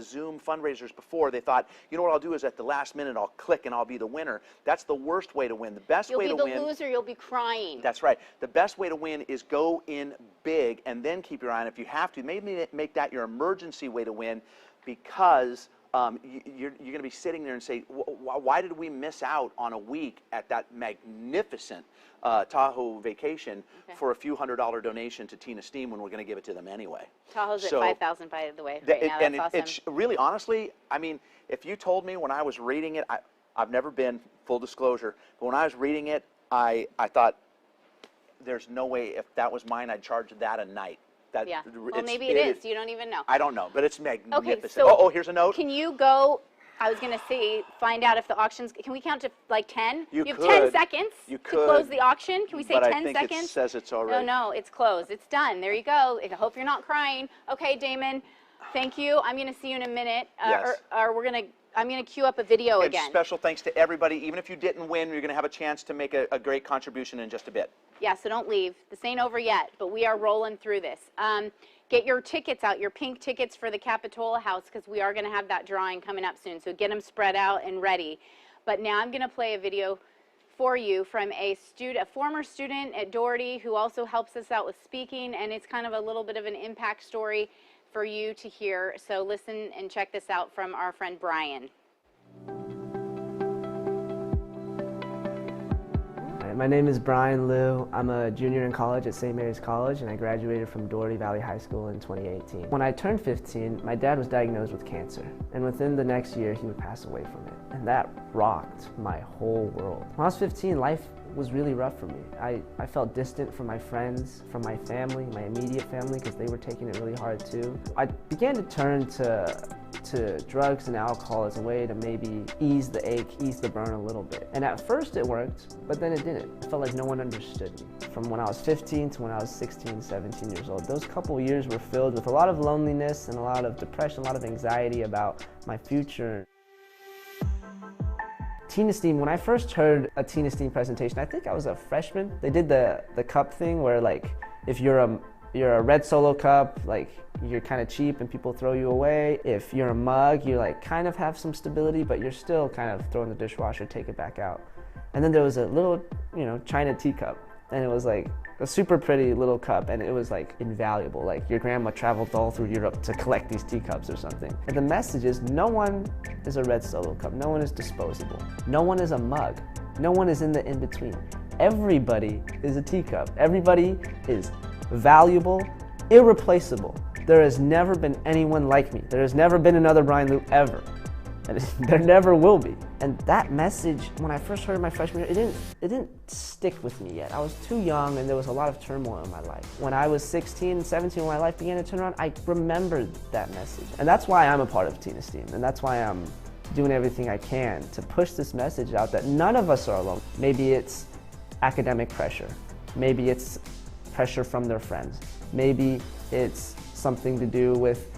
Zoom fundraisers before. They thought, you know what I'll do is at the last minute I'll click and I'll be the winner. That's the worst way to win. The best way to win. You'll be the loser. You'll be crying. That's right. The best way to win is go in big and then keep your eye on it. If you have to, maybe make that your emergency way to win, because you're going to be sitting there and say, why did we miss out on a week at that magnificent Tahoe vacation for a few $100 donation to Tina Steam when we're going to give it to them anyway? Tahoe's at 5,000, by the way, right now. That's awesome. It's really, honestly, I mean, if you told me when I was reading it, I've never been, full disclosure, but when I was reading it, I thought, there's no way if that was mine, I'd charge that a night. Yeah. Well, maybe it is. You don't even know. I don't know, but it's magnificent. Okay, so oh, here's a note. Can you go, I was going to say, find out if the auction's, can we count to like 10? You have could. 10 seconds You to could, close the auction. Can we say 10 but I think seconds? It says it's already. No, it's closed. It's done. There you go. I hope you're not crying. Okay, Damon, thank you. I'm going to see you in a minute. Yes. Or I'm going to queue up a video And again. Special thanks to everybody. Even if you didn't win, you're going to have a chance to make a great contribution in just a bit. Yeah, so don't leave. This ain't over yet, but we are rolling through this. Get your tickets out, your pink tickets for the Capitola House, because we are going to have that drawing coming up soon. So get them spread out and ready. But now I'm going to play a video for you from a former student at Doherty who also helps us out with speaking, and it's kind of a little bit of an impact story for you to hear. So listen and check this out from our friend Brian. My name is Brian Liu. I'm a junior in college at St. Mary's College, and I graduated from Doherty Valley High School in 2018. When I turned 15, my dad was diagnosed with cancer, and within the next year, he would pass away from it. And that rocked my whole world. When I was 15, life was really rough for me. I felt distant from my friends, from my family, my immediate family, because they were taking it really hard too. I began to turn to drugs and alcohol as a way to maybe ease the ache, ease the burn a little bit. And at first it worked, but then it didn't. I felt like no one understood me. From when I was 15 to when I was 16, 17 years old, those couple years were filled with a lot of loneliness and a lot of depression, a lot of anxiety about my future. Tina Steam, when I first heard a Tina Steam presentation, I think I was a freshman. They did the cup thing where, like, if you're a red Solo cup, like, you're kind of cheap and people throw you away. If you're a mug, you like kind of have some stability, but you're still kind of throw in the dishwasher, take it back out. And then there was a little, China teacup, and it was like a super pretty little cup, and it was like invaluable. Like your grandma traveled all through Europe to collect these teacups or something. And the message is, no one is a red Solo cup. No one is disposable. No one is a mug. No one is in the in-between. Everybody is a teacup. Everybody is valuable, irreplaceable. There has never been anyone like me. There has never been another Brian Liu ever. And there never will be. And that message, when I first heard it my freshman year, it didn't stick with me yet. I was too young and there was a lot of turmoil in my life. When I was 16, 17, when my life began to turn around, I remembered that message. And that's why I'm a part of Tina Steam. And that's why I'm doing everything I can to push this message out that none of us are alone. Maybe it's academic pressure. Maybe it's pressure from their friends. Maybe it's something to do with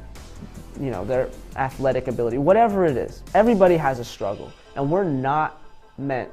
their athletic ability, whatever it is. Everybody has a struggle, and we're not meant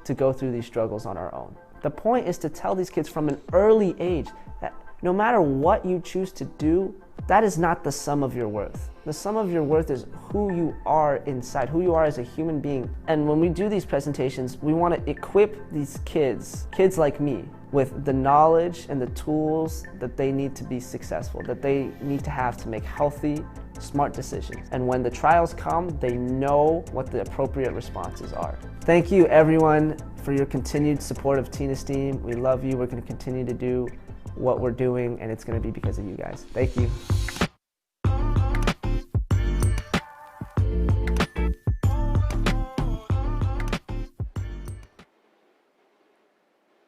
to go through these struggles on our own. The point is to tell these kids from an early age that no matter what you choose to do, that is not the sum of your worth. The sum of your worth is who you are inside, who you are as a human being. And when we do these presentations, we want to equip these kids like me, with the knowledge and the tools that they need to be successful, that they need to have to make healthy, smart decisions. And when the trials come, they know what the appropriate responses are. Thank you, everyone, for your continued support of Tina Steam. We love you. We're going to continue to do what we're doing, and it's going to be because of you guys. Thank you.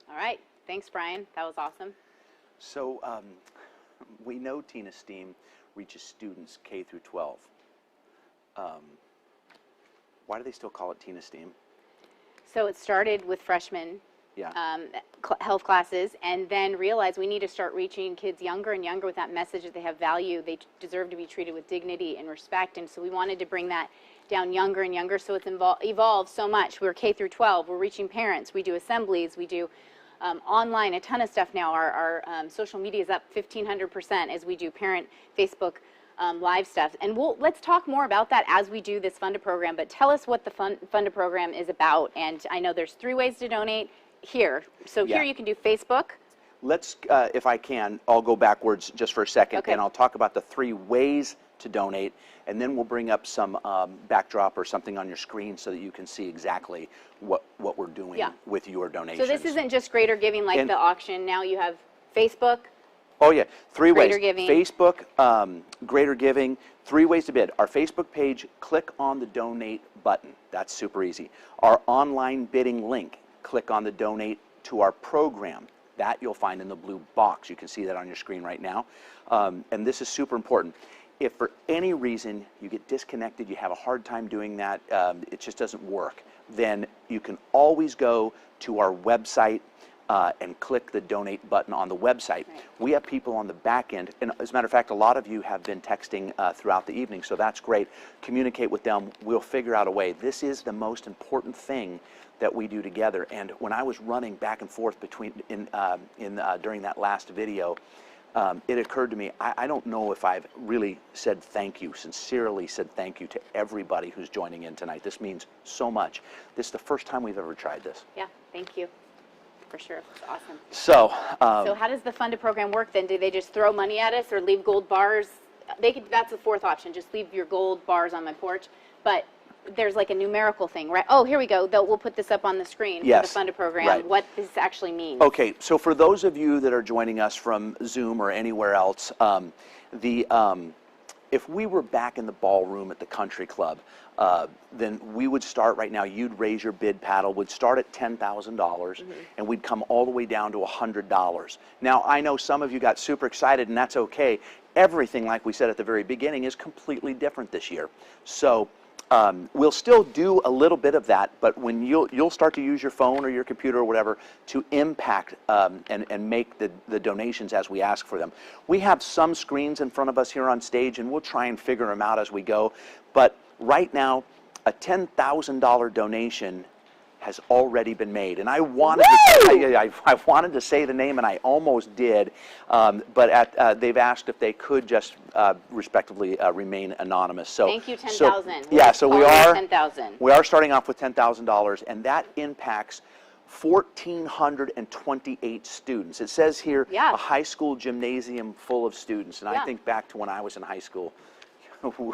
All right. Thanks, Brian. That was awesome. So we know Tina Steam reaches students K through 12. Why do they still call it Tina Steam? So it started with freshmen health classes, and then realize we need to start reaching kids younger and younger with that message that they have value, they deserve to be treated with dignity and respect. And so we wanted to bring that down younger and younger, so it's evolved so much. We're K through 12, we're reaching parents, we do assemblies, we do online, a ton of stuff now. Our social media is up 1,500% as we do parent Facebook live stuff. And let's talk more about that as we do this Funda program, but tell us what the Funda program is about. And I know there's 3 ways to donate here. So here you can do Facebook. Let's, if I can, I'll go backwards just for a second, and I'll talk about the 3 ways to donate, and then we'll bring up some backdrop or something on your screen so that you can see exactly what we're doing with your donations. So this isn't just greater giving like the auction. Now you have Facebook. Oh yeah, 3 ways. Greater giving. Facebook, greater giving, 3 ways to bid. Our Facebook page, click on the donate button. That's super easy. Our online bidding link, click on the donate to our program. That you'll find in the blue box. You can see that on your screen right now. And this is super important. If for any reason you get disconnected, you have a hard time doing that, it just doesn't work, then you can always go to our website and click the donate button on the website. Right. We have people on the back end, and as a matter of fact, a lot of you have been texting throughout the evening, so that's great. Communicate with them. We'll figure out a way. This is the most important thing that we do together. And when I was running back and forth between during that last video, it occurred to me, I don't know if I've really said thank you, sincerely said thank you to everybody who's joining in tonight. This means so much. This is the first time we've ever tried this. Yeah, thank you. For sure, it's awesome. So how does the Funda program work then? Do they just throw money at us or leave gold bars? That's the 4th option, just leave your gold bars on my porch. But there's like a numerical thing, right? Oh, here we go. We'll put this up on the screen for the Funda program, what this actually means. Okay, so for those of you that are joining us from Zoom or anywhere else, if we were back in the ballroom at the country club, then we would start right now, you'd raise your bid paddle, would start at $10,000, and we'd come all the way down to $100. Now, I know some of you got super excited, and that's okay. Everything, like we said at the very beginning, is completely different this year. So we'll still do a little bit of that, but when you'll start to use your phone or your computer or whatever to impact and make the donations as we ask for them. We have some screens in front of us here on stage, and we'll try and figure them out as we go. But right now, a $10,000 donation has already been made, and I wanted I wanted to say the name, and I almost did, but they've asked if they could just respectively remain anonymous. So thank you, 10,000. So we are starting off with $10,000, and that impacts 1,428 students. It says here a high school gymnasium full of students, and I think back to when I was in high school.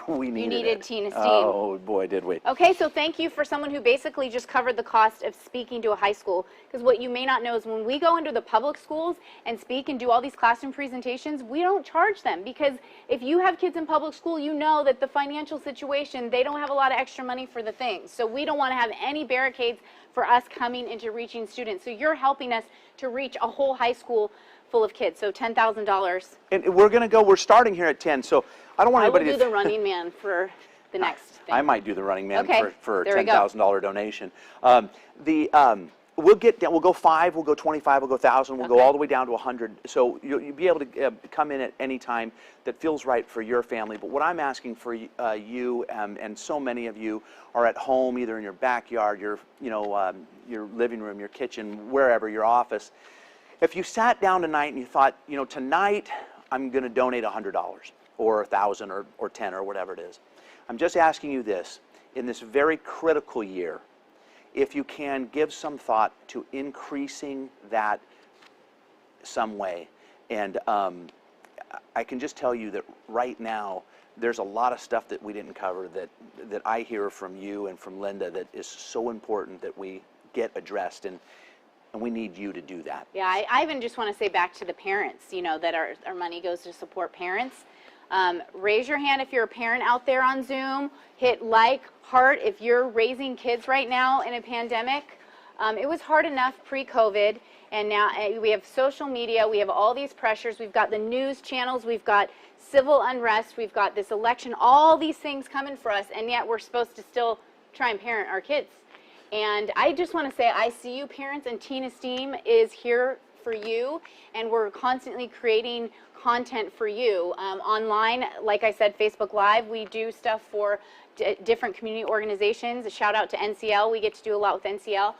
We needed Tina Steam. Oh boy, did we. Okay, so thank you for someone who basically just covered the cost of speaking to a high school, because what you may not know is when we go into the public schools and speak and do all these classroom presentations, we don't charge them, because if you have kids in public school, you know that the financial situation, they don't have a lot of extra money for the things. So we don't want to have any barricades for us coming into reaching students. So you're helping us to reach a whole high school full of kids. So $10,000. And we're starting here at 10. So I don't want anybody to do the running man for the next thing. I might do the running man for a $10,000 donation. We'll go 5, we'll go 25, we'll go 1,000, we'll go all the way down to 100. So you'll be able to come in at any time that feels right for your family. But what I'm asking for you, and so many of you are at home, either in your backyard, your living room, your kitchen, wherever, your office. If you sat down tonight and you thought, tonight I'm going to donate $100 or 1,000 or 10 or whatever it is. I'm just asking you this, in this very critical year, if you can give some thought to increasing that some way. And I can just tell you that right now, there's a lot of stuff that we didn't cover that I hear from you and from Linda that is so important that we get addressed. And we need you to do that. Yeah, I even just want to say back to the parents, that our money goes to support parents. Raise your hand if you're a parent out there on Zoom. Hit like, heart if you're raising kids right now in a pandemic. It was hard enough pre-COVID, and now we have social media, we have all these pressures, we've got the news channels, we've got civil unrest, we've got this election, all these things coming for us, and yet we're supposed to still try and parent our kids. And I just want to say, I see you parents, and Teen Esteem is here for you, and we're constantly creating content for you. Online, like I said, Facebook Live, we do stuff for different community organizations. A shout out to NCL, we get to do a lot with NCL.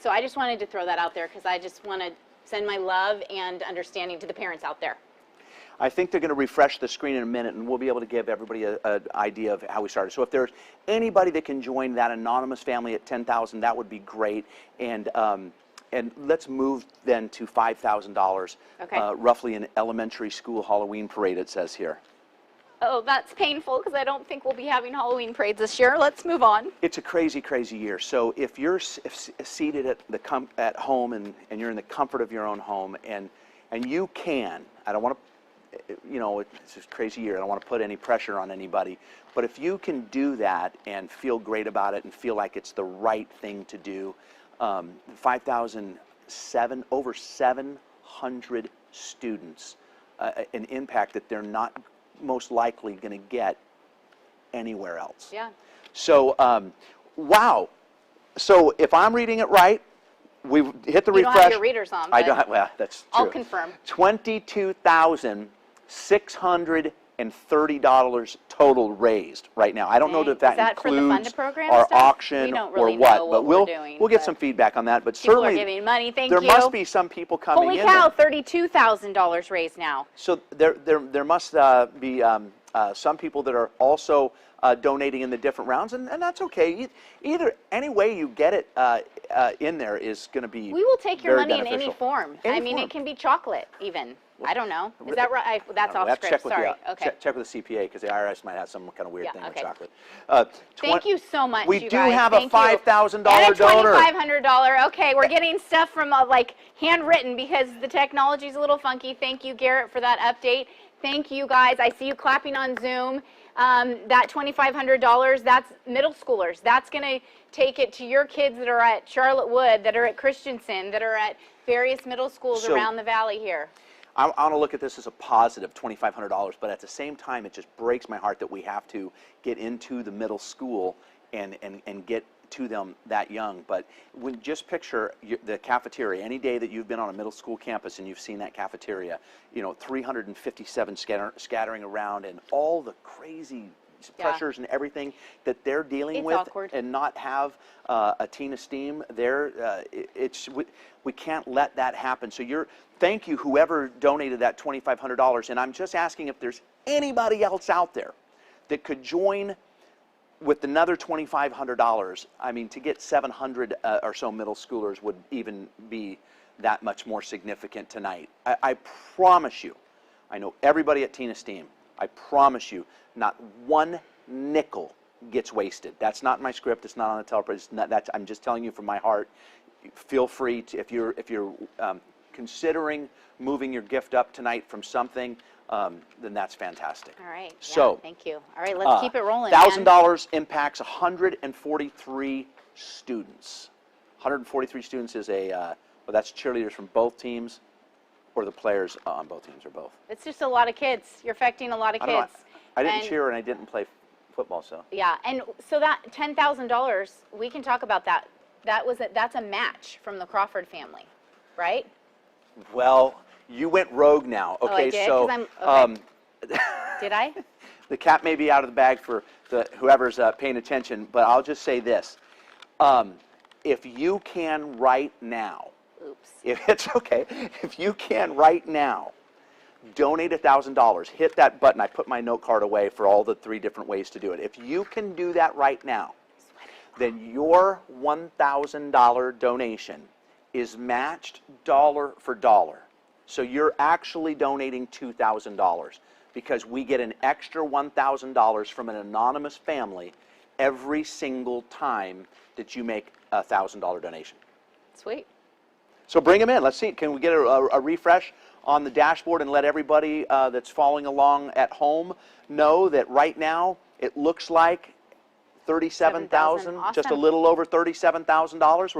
So I just wanted to throw that out there because I just want to send my love and understanding to the parents out there. I think they're going to refresh the screen in a minute, and we'll be able to give everybody an idea of how we started. So if there's anybody that can join that anonymous family at 10,000, that would be great. And let's move then to $5,000, Okay. roughly an elementary school Halloween parade, it says here. Oh, that's painful because I don't think we'll be having Halloween parades this year. Let's move on. It's a crazy, crazy year. So if you're seated at home and you're in the comfort of your own home, and you can, I don't want to, it's a crazy year. I don't want to put any pressure on anybody. But if you can do that and feel great about it and feel like it's the right thing to do, 5,007, over 700 students, an impact that they're not most likely going to get anywhere else. Yeah. So, wow. So if I'm reading it right, we've hit the refresh. You don't have your readers on. I don't have, well, that's true. I'll confirm. $22,630 total raised right now. I don't know if that Is for the includes funded program our stuff? auction We don't really or what, know but we're we'll doing, get but some feedback on that. But people certainly are giving money. Thank there you. must be some people coming Holy in. cow! $32,000 raised now. So there must be some people that are also donating in the different rounds, and that's okay. Any way you get it in there is going to be We will take your very money in beneficial. any form. Any I mean, form. it can be chocolate even. I don't know. Is that right? That's I don't know. off We have to script. check with Sorry. the, Okay. check with the CPA because the IRS might have some kind of weird Yeah, thing okay. with chocolate. Thank you so much, We you do guys. have Thank a you. $5,000 And a donor. $2,500. Okay, we're getting stuff from like handwritten because the technology's a little funky. Thank you, Garrett, for that update. Thank you, guys. I see you clapping on Zoom. That $2,500, that's middle schoolers. That's going to take it to your kids that are at Charlotte Wood, that are at Christensen, that are at various middle schools So- around the valley here. I want to look at this as a positive, $2,500, but at the same time, it just breaks my heart that we have to get into the middle school and get to them that young. But when just picture the cafeteria. Any day that you've been on a middle school campus and you've seen that cafeteria, 357 scattering around, and all the crazy pressures and everything that they're dealing with, awkward. and not have a Teen Esteem there, we can't let that happen. So thank you whoever donated that $2,500, and I'm just asking if there's anybody else out there that could join with another $2,500. I mean, to get 700 or so middle schoolers would even be that much more significant tonight. I promise you, I know everybody at Teen Esteem, I promise you, not one nickel gets wasted. That's not in my script. It's not on the teleprompter. I'm just telling you from my heart. Feel free to, if you're considering moving your gift up tonight from something, then that's fantastic. All right. Yeah, So, thank you. All right, let's keep it rolling. $1,000 impacts 143 students. 143 students is that's cheerleaders from both teams, or the players on both teams, or both. It's just a lot of kids. You're affecting a lot of kids. I didn't cheer and I didn't play football, so. Yeah, and so that $10,000, we can talk about that. That's a match from the Crawford family, right? Well, you went rogue now. Okay, Oh, I did? so 'Cause I'm- Did I? the cat may be out of the bag for whoever's paying attention, but I'll just say this: if you can right now, if it's okay, if you can right now, donate $1,000. Hit that button. I put my note card away for all the 3 different ways to do it. If you can do that right now, then your $1,000 donation is matched dollar for dollar. So you're actually donating $2,000 because we get an extra $1,000 from an anonymous family every single time that you make a $1,000 donation. Sweet. So bring them in. Let's see. Can we get a refresh on the dashboard and let everybody that's following along at home know that right now it looks like $37,000, just a Awesome. little over $37,000.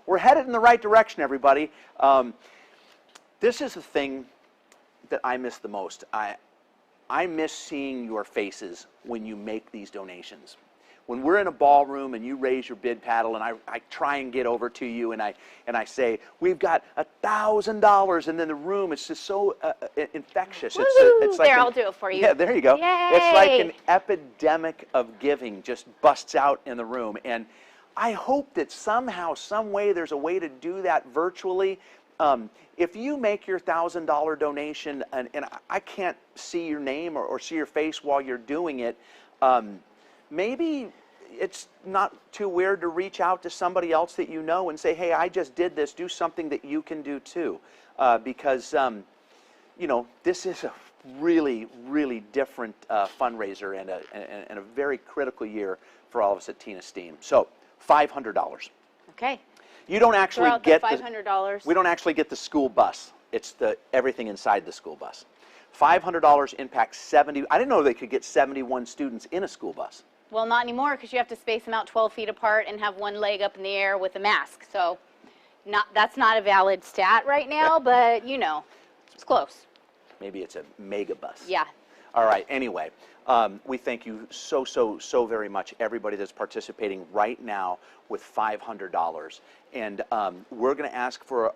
We're headed in the right direction, everybody. This is the thing that I miss the most. I miss seeing your faces when you make these donations. when we're in a ballroom and you raise your bid paddle and I try and get over to you and I say, we've got $1,000, and then the room is just so infectious. It's like I'll do it for you. Yeah, there you go. Yay. It's like an epidemic of giving just busts out in the room. And I hope that somehow, some way, there's a way to do that virtually. If you make your $1,000 donation, and I can't see your name or see your face while you're doing it, maybe it's not too weird to reach out to somebody else that you know and say, hey, I just did this. Do something that you can do too. Because, you know, this is a really, really different fundraiser and a very critical year for all of us at Teen Esteem. So, $500. Okay. You don't actually get $500. We don't actually get the school bus. It's everything inside the school bus. $500 impacts 70. I didn't know they could get 71 students in a school bus. Well, not anymore, because you have to space them out 12 feet apart and have one leg up in the air with a mask. So, that's not a valid stat right now, but you know, it's close. Maybe it's a mega bus. Yeah. All right. Anyway, we thank you so very much, everybody that's participating right now with $500. And we're going to ask for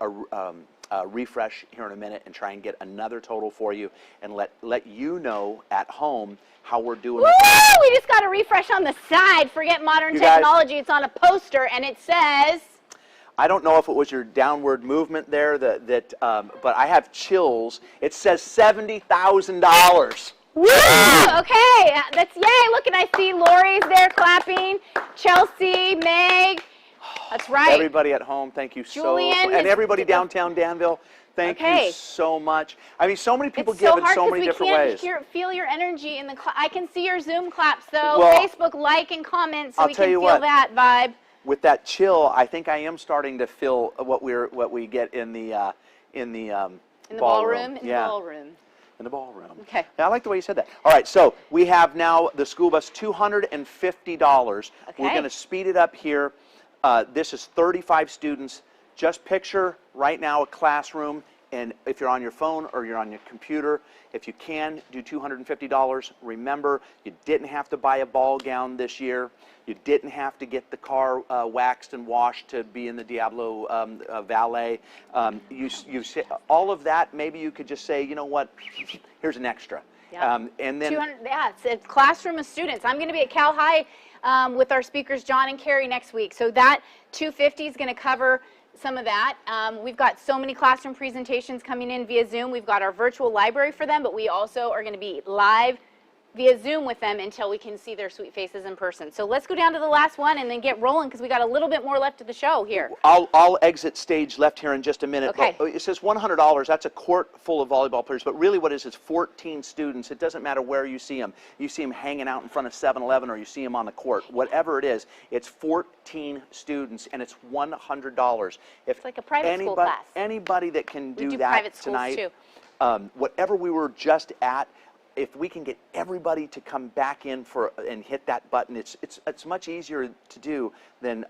a refresh here in a minute and try and get another total for you and let you know at home how we're doing. Woo! We just got a refresh on the side. Forget modern technology. It's on a poster, and it says... I don't know if it was your downward movement there, but I have chills. It says $70,000. Woo! Okay, that's yay. Look, and I see Lori's there clapping. Chelsea, Meg. That's right. Everybody at home, thank you Julian and everybody downtown Danville, thank you so much. I mean, so many people give in so many different ways. We can't feel your energy in the I can see your Zoom claps, though. Well, Facebook like and comment so we can feel that vibe. With that chill, I think I am starting to feel what we get in the ballroom. In the ballroom. Okay. Yeah, I like the way you said that. All right, so we have now the school bus, $250. Okay. We're going to speed it up here. This is 35 students. Just picture right now a classroom, and if you're on your phone or you're on your computer, if you can, do $250. Remember, you didn't have to buy a ball gown this year. You didn't have to get the car waxed and washed to be in the Diablo valet. All of that, maybe you could just say, you know what, here's an extra. Yeah. And then it's a classroom of students. I'm going to be at Cal High with our speakers John and Carrie next week. So that $250 is going to cover some of that. We've got so many classroom presentations coming in via Zoom. We've got our virtual library for them, but we also are going to be live via Zoom with them until we can see their sweet faces in person. So let's go down to the last one and then get rolling because we got a little bit more left of the show here. I'll exit stage left here in just a minute. Okay. But it says $100. That's a court full of volleyball players. But really what it is 14 students. It doesn't matter where you see them. You see them hanging out in front of 7-Eleven or you see them on the court. Whatever it is, it's 14 students and it's $100. It's like a private school class. Anybody that can do that private schools tonight, too. whatever we were just at, if we can get everybody to come back in and hit that button, it's much easier to do than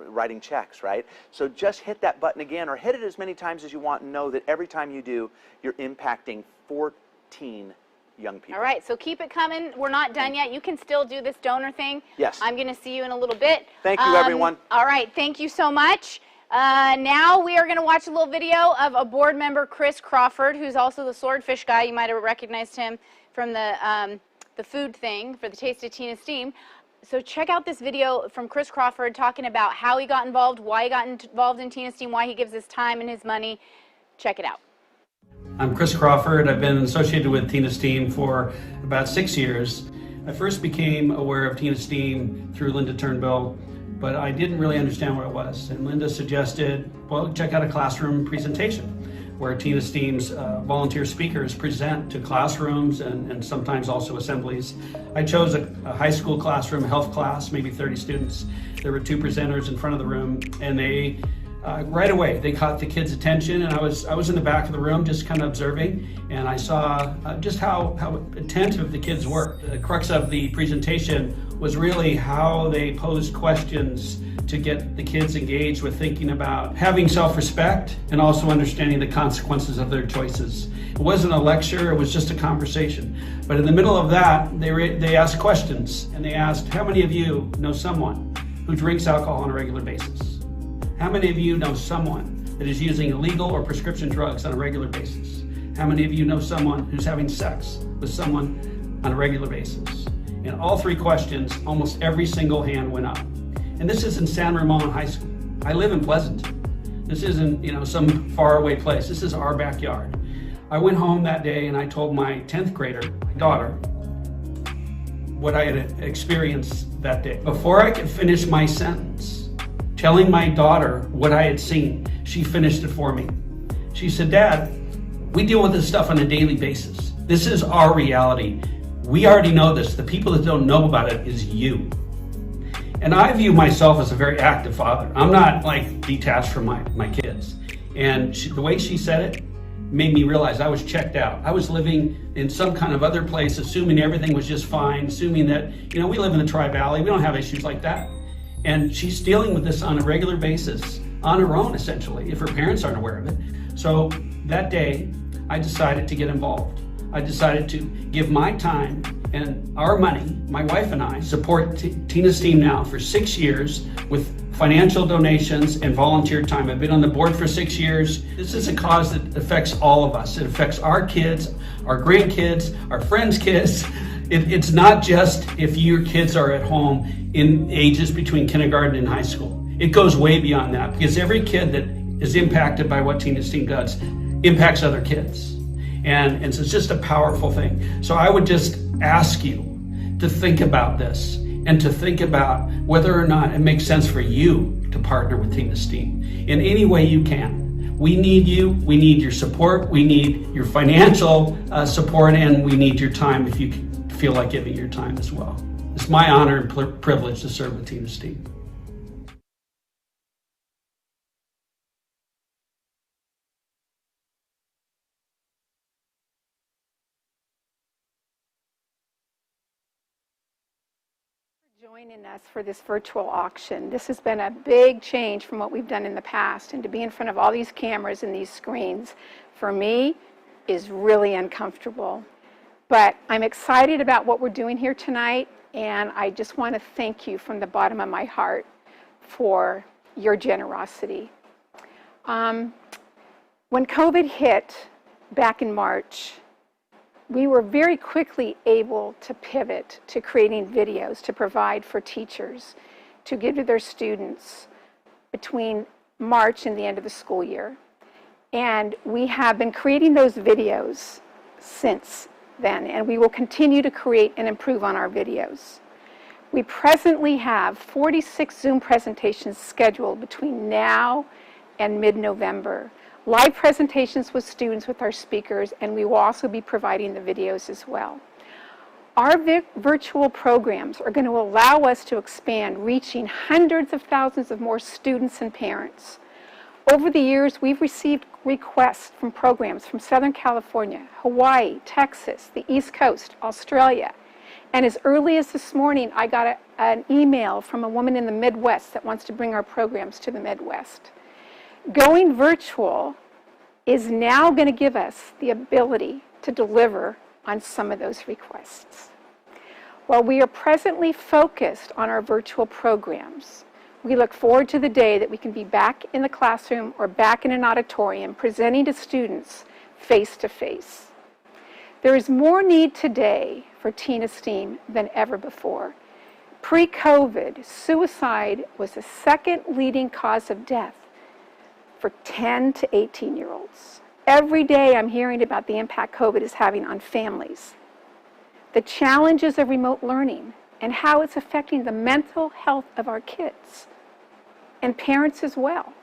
writing checks, right? So just hit that button again or hit it as many times as you want and know that every time you do, you're impacting 14 young people. All right, so keep it coming. We're not done yet. You can still do this donor thing. Yes. I'm going to see you in a little bit. Thank you, everyone. All right, thank you so much. Now we are going to watch a little video of a board member, Chris Crawford, who's also the swordfish guy. You might have recognized him from the food thing for the Taste of Teen Esteem. So check out this video from Chris Crawford talking about how he got involved, why he got involved in Teen Esteem, why he gives his time and his money. Check it out. I'm Chris Crawford. I've been associated with Teen Esteem for about 6 years. I first became aware of Teen Esteem through Linda Turnbull, but I didn't really understand what it was. And Linda suggested, well, check out a classroom presentation where Teen Esteem's volunteer speakers present to classrooms and sometimes also assemblies. I chose a high school classroom, health class, maybe 30 students. There were 2 presenters in front of the room, and they right away they caught the kids' attention. And I was in the back of the room just kind of observing, and I saw just how attentive the kids were. The crux of the presentation was really how they posed questions to get the kids engaged with thinking about having self-respect and also understanding the consequences of their choices. It wasn't a lecture, it was just a conversation. But in the middle of that, they asked questions, and they asked, how many of you know someone who drinks alcohol on a regular basis? How many of you know someone that is using illegal or prescription drugs on a regular basis? How many of you know someone who's having sex with someone on a regular basis? And all three questions, almost every single hand went up. And this is in San Ramon High School. I live in Pleasanton. This isn't, some faraway place. This is our backyard. I went home that day and I told my 10th grader, my daughter, what I had experienced that day. Before I could finish my sentence, telling my daughter what I had seen, she finished it for me. She said, Dad, we deal with this stuff on a daily basis. This is our reality. We already know this. The people that don't know about it is you. And I view myself as a very active father. I'm not detached from my kids. And the way she said it made me realize I was checked out. I was living in some kind of other place, assuming everything was just fine, assuming that, we live in the Tri-Valley, we don't have issues like that. And she's dealing with this on a regular basis, on her own essentially, if her parents aren't aware of it. So that day, I decided to get involved. I decided to give my time and our money, my wife and I, support Tina's team now for 6 years with financial donations and volunteer time. I've been on the board for 6 years. This is a cause that affects all of us. It affects our kids, our grandkids, our friends' kids. It's not just if your kids are at home in ages between kindergarten and high school. It goes way beyond that, because every kid that is impacted by what Tina's team does impacts other kids. And so it's just a powerful thing. So I would just ask you to think about this and to think about whether or not it makes sense for you to partner with Tina's team in any way you can. We need you. We need your support. We need your financial support, and we need your time if you feel like giving your time as well. It's my honor and privilege to serve with Tina's team. Joining us for this virtual auction. This has been a big change from what we've done in the past, and to be in front of all these cameras and these screens, for me, is really uncomfortable. But I'm excited about what we're doing here tonight, and I just want to thank you from the bottom of my heart for your generosity. When COVID hit back in March, we were very quickly able to pivot to creating videos to provide for teachers to give to their students between March and the end of the school year. And we have been creating those videos since then, and we will continue to create and improve on our videos. We presently have 46 Zoom presentations scheduled between now and mid-November. Live presentations with students with our speakers, and we will also be providing the videos as well. Our virtual programs are going to allow us to expand, reaching hundreds of thousands of more students and parents. Over the years, we've received requests from programs from Southern California, Hawaii, Texas, the East Coast, Australia. And as early as this morning, I got an email from a woman in the Midwest that wants to bring our programs to the Midwest. Going virtual is now going to give us the ability to deliver on some of those requests. While we are presently focused on our virtual programs, we look forward to the day that we can be back in the classroom or back in an auditorium presenting to students face to face. There is more need today for Tina's team than ever before. Pre-COVID, suicide was the second leading cause of death for 10 to 18-year-olds. Every day I'm hearing about the impact COVID is having on families, the challenges of remote learning, and how it's affecting the mental health of our kids and parents as well.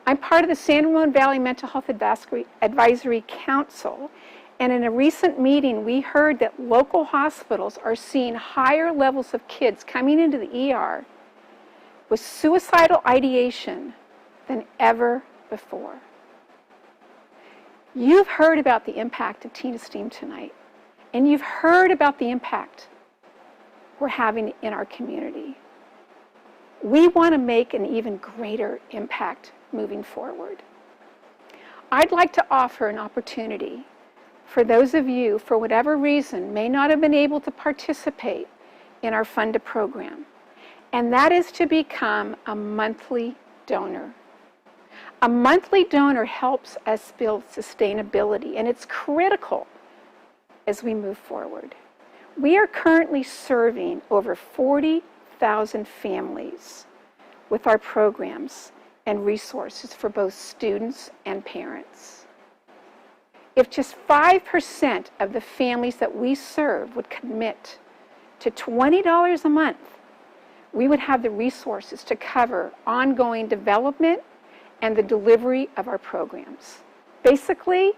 I'm part of the San Ramon Valley Mental Health Advisory Council, and in a recent meeting we heard that local hospitals are seeing higher levels of kids coming into the ER with suicidal ideation than ever before. You've heard about the impact of Tina's team tonight, and you've heard about the impact we're having in our community. We want to make an even greater impact moving forward. I'd like to offer an opportunity for those of you, for whatever reason, may not have been able to participate in our Fund a Program, and that is to become a monthly donor. A monthly donor helps us build sustainability, and it's critical as we move forward. We are currently serving over 40,000 families with our programs and resources for both students and parents. If just 5% of the families that we serve would commit to $20 a month, we would have the resources to cover ongoing development and the delivery of our programs. Basically,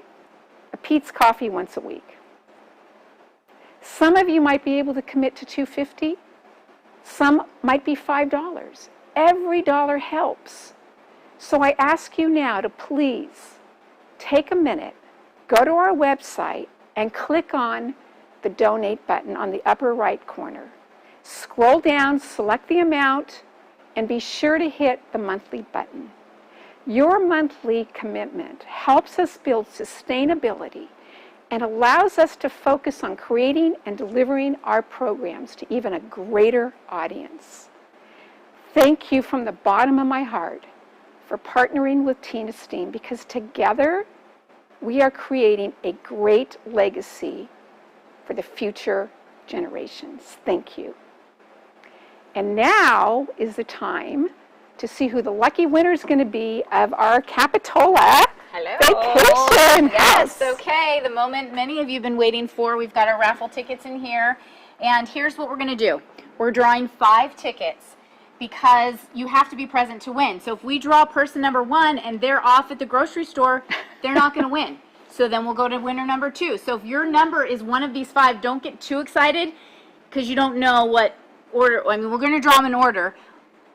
a Pete's Coffee once a week. Some of you might be able to commit to $2.50. Some might be $5. Every dollar helps. So I ask you now to please take a minute, go to our website, and click on the donate button on the upper right corner. Scroll down, select the amount, and be sure to hit the monthly button. Your monthly commitment helps us build sustainability and allows us to focus on creating and delivering our programs to even a greater audience. Thank you from the bottom of my heart for partnering with Teen Esteem, because together we are creating a great legacy for the future generations. Thank you. And now is the time to see who the lucky winner is going to be of our Capitola vacation. Yes, okay. The moment many of you have been waiting for. We've got our raffle tickets in here. And here's what we're going to do. We're drawing 5 tickets because you have to be present to win. So if we draw person number 1 and they're off at the grocery store, they're not going to win. So then we'll go to winner number 2. So if your number is one of these 5, don't get too excited because you don't know what order. I mean, we're going to draw them in order.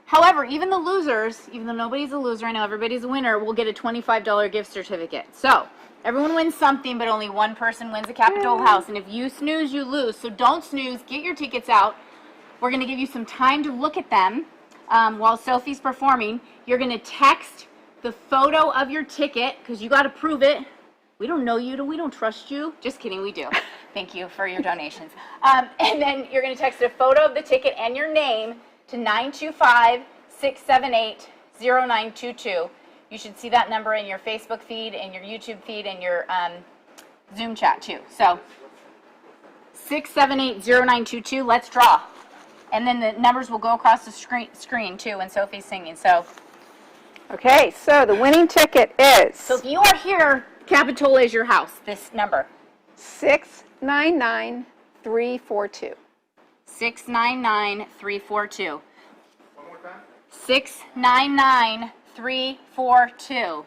However, even the losers, even though nobody's a loser, I know everybody's a winner, will get a $25 gift certificate. So everyone wins something, but only one person wins a Capitola house. And if you snooze, you lose. So don't snooze. Get your tickets out. We're going to give you some time to look at them while Sophie's performing. You're going to text the photo of your ticket because you got to prove it. We don't know you, we don't trust you. Just kidding, we do. Thank you for your donations. And then you're going to text a photo of the ticket and your name to 925-678-0922. You should see that number in your Facebook feed and your YouTube feed and your Zoom chat too. So 678-0922, let's draw. And then the numbers will go across the screen too when Sophie's singing. So, okay, so the winning ticket is... So if you are here, Capitola is your house, this number. 699342. 699342. One more time. 699342.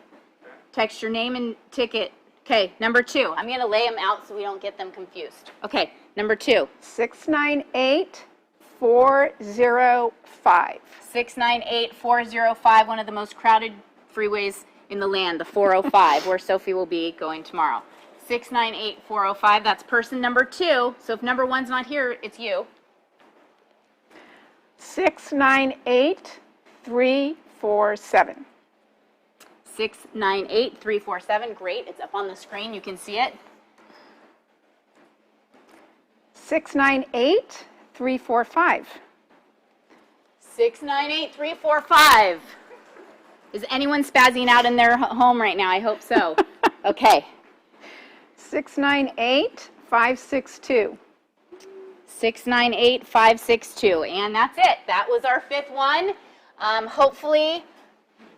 Text your name and ticket. Okay, number 2. I'm going to lay them out so we don't get them confused. Okay, number 2. 698405. 698405, one of the most crowded freeways in the land, the 405, where Sophie will be going tomorrow. 698405, that's person number 2. So if number 1's not here, it's you. 698347. 698347, great. It's up on the screen. You can see it. 698345. 698345. Is anyone spazzing out in their home right now? I hope so. Okay. 698562. 698562. And that's it. That was our 5th one. Hopefully,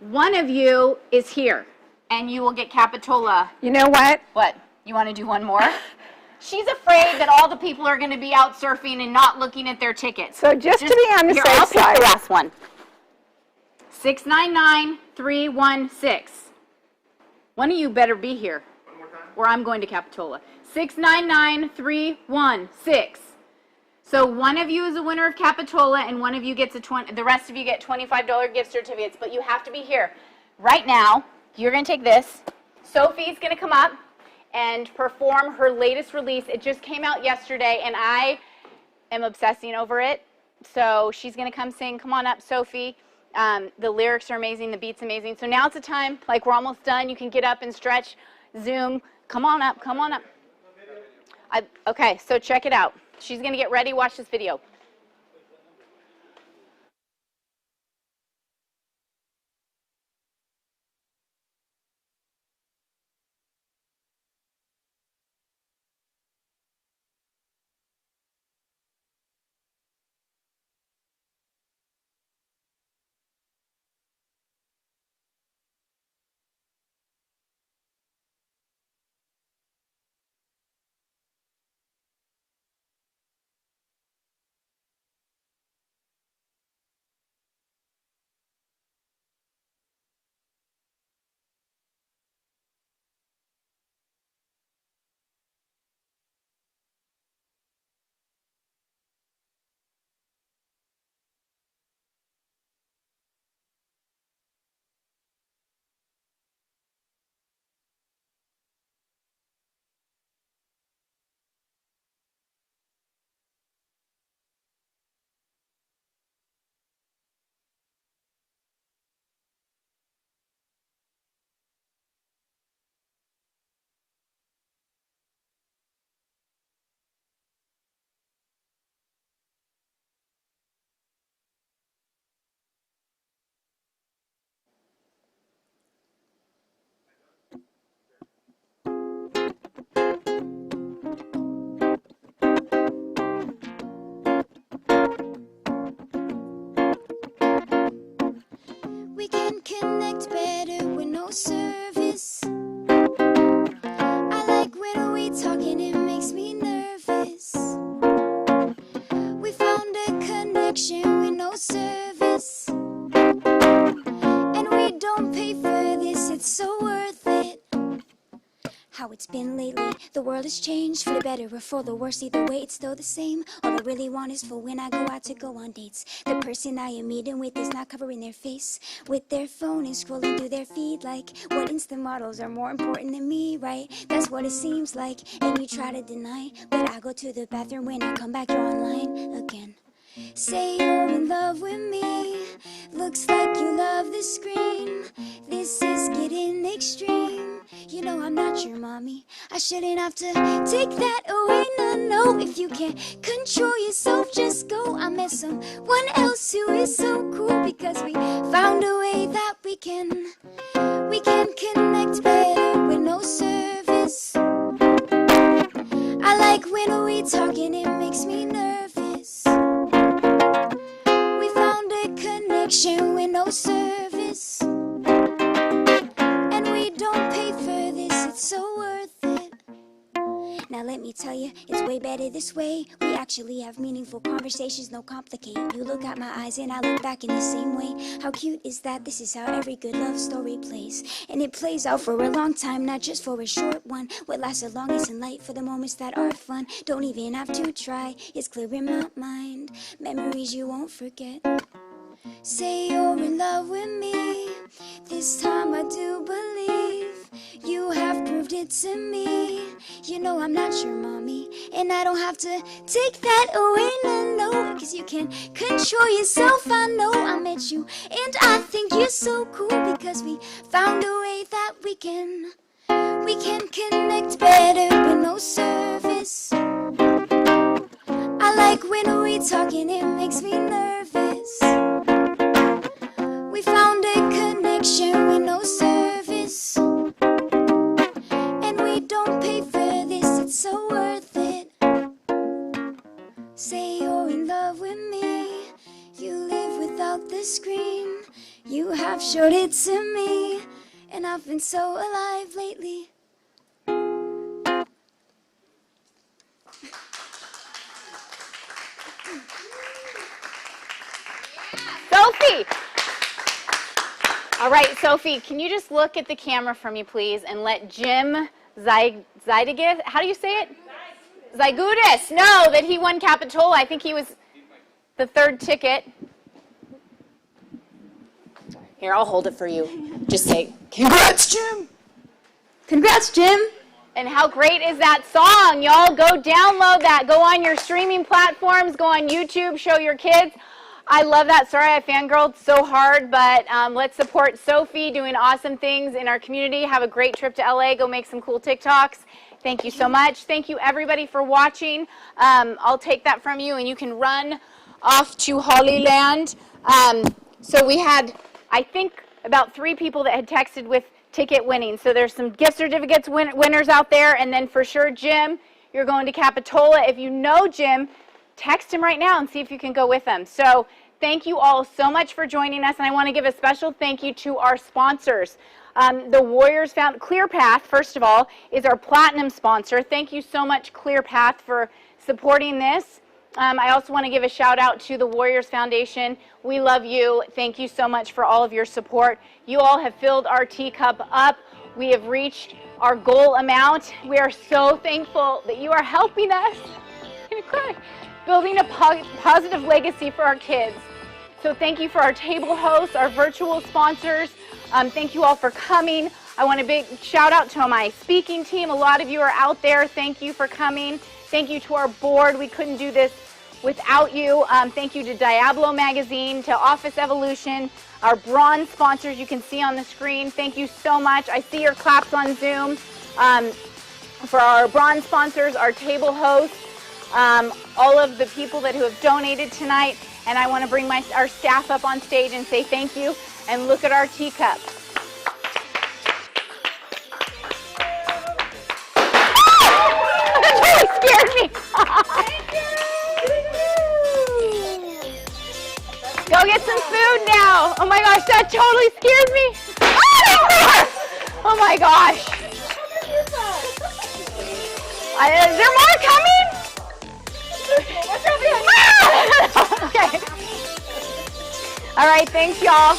one of you is here, and you will get Capitola. You know what? What? You want to do one more? She's afraid that all the people are going to be out surfing and not looking at their tickets. So just to be on the safe I'll side. pick the last one. 699316. One of you better be here. One more time. Or I'm going to Capitola. 699316. So one of you is a winner of Capitola, and one of you gets the rest of you get $25 gift certificates, but you have to be here. Right now, you're going to take this. Sophie's going to come up and perform her latest release. It just came out yesterday, and I am obsessing over it. So she's going to come sing. Come on up, Sophie. The lyrics are amazing. The beat's amazing. So now's the time. Like, we're almost done. You can get up and stretch. Zoom. Come on up. Come on up. Okay, so check it out. She's going to get ready. Watch this video. We can connect better with no service. I like when we talking, it makes me nervous. We found a connection with no service. And we don't pay for this, it's so worth it. How it's been lately, the world has changed for the better or for the worse. Either way, it's still the same. All I really want is for when I go out to go on dates. The person I am meeting with is not covering their face with their phone and scrolling through their feed like what Insta models are more important than me, right? That's what it seems like, and you try to deny, but I go to the bathroom when I come back, you're online again. Say you're in love with me. Looks like you love the screen. This is getting extreme. You know I'm not your mommy. I shouldn't have to take that away. No, if you can't control yourself, just go. I met someone else who is so cool because we found a way that we can connect better with no service. I like when we talking, it makes me nervous. We found a connection with no service. And we don't pay for this, it's so worth it. Now let me tell you, it's way better this way. We actually have meaningful conversations, no complicate. You look at my eyes and I look back in the same way. How cute is that? This is how every good love story plays. And it plays out for a long time, not just for a short one. What lasts the longest in light for the moments that are fun. Don't even have to try, it's clear in my mind. Memories you won't forget. Say you're in love with me. This time I do believe you have proved it to me. You know I'm not your mommy, and I don't have to take that away, no, cause you can control yourself. I know I met you, and I think you're so cool because we found a way that we can connect better with no service. I like when we talking, it makes me nervous. We found a connection with no service. And we don't pay for this, it's so worth it. Say you're in love with me. You live without the screen. You have showed it to me. And I've been so alive lately. Sophie! All right, Sophie, can you just look at the camera for me, please, and let Jim Zydigas, how do you say it? Zygoudis know that he won Capitola. I think he was the third ticket. Here, I'll hold it for you. Just say, congrats, Jim! Congrats, Jim! And how great is that song? Y'all go download that. Go on your streaming platforms. Go on YouTube. Show your kids. I love that. Sorry I fangirled so hard, but let's support Sophie doing awesome things in our community. Have a great trip to LA. Go make some cool TikToks. Thank you so much. Thank you, everybody, for watching. I'll take that from you, and you can run off to Hollyland. So we had, I think, about 3 people that had texted with ticket winning. So there's some gift certificates winners out there, and then for sure, Jim, you're going to Capitola. If you know Jim, text him right now and see if you can go with him. So thank you all so much for joining us, and I want to give a special thank you to our sponsors. The Warriors Found ClearPath, first of all, is our platinum sponsor. Thank you so much, ClearPath, for supporting this. I also want to give a shout out to the Warriors Foundation. We love you. Thank you so much for all of your support. You all have filled our teacup up. We have reached our goal amount. We are so thankful that you are helping us. I'm gonna cry. Building a positive legacy for our kids. So thank you for our table hosts, our virtual sponsors. Thank you all for coming. I want a big shout out to my speaking team. A lot of you are out there. Thank you for coming. Thank you to our board. We couldn't do this without you. Thank you to Diablo Magazine, to Office Evolution, our bronze sponsors you can see on the screen. Thank you so much. I see your claps on Zoom. For our bronze sponsors, our table hosts, all of the people who have donated tonight, and I want to bring our staff up on stage and say thank you, and look at our teacup. That really scared me. Go get some food now. Oh my gosh, that totally scared me. Oh my gosh. Is there more coming? Okay. All right, thanks, y'all.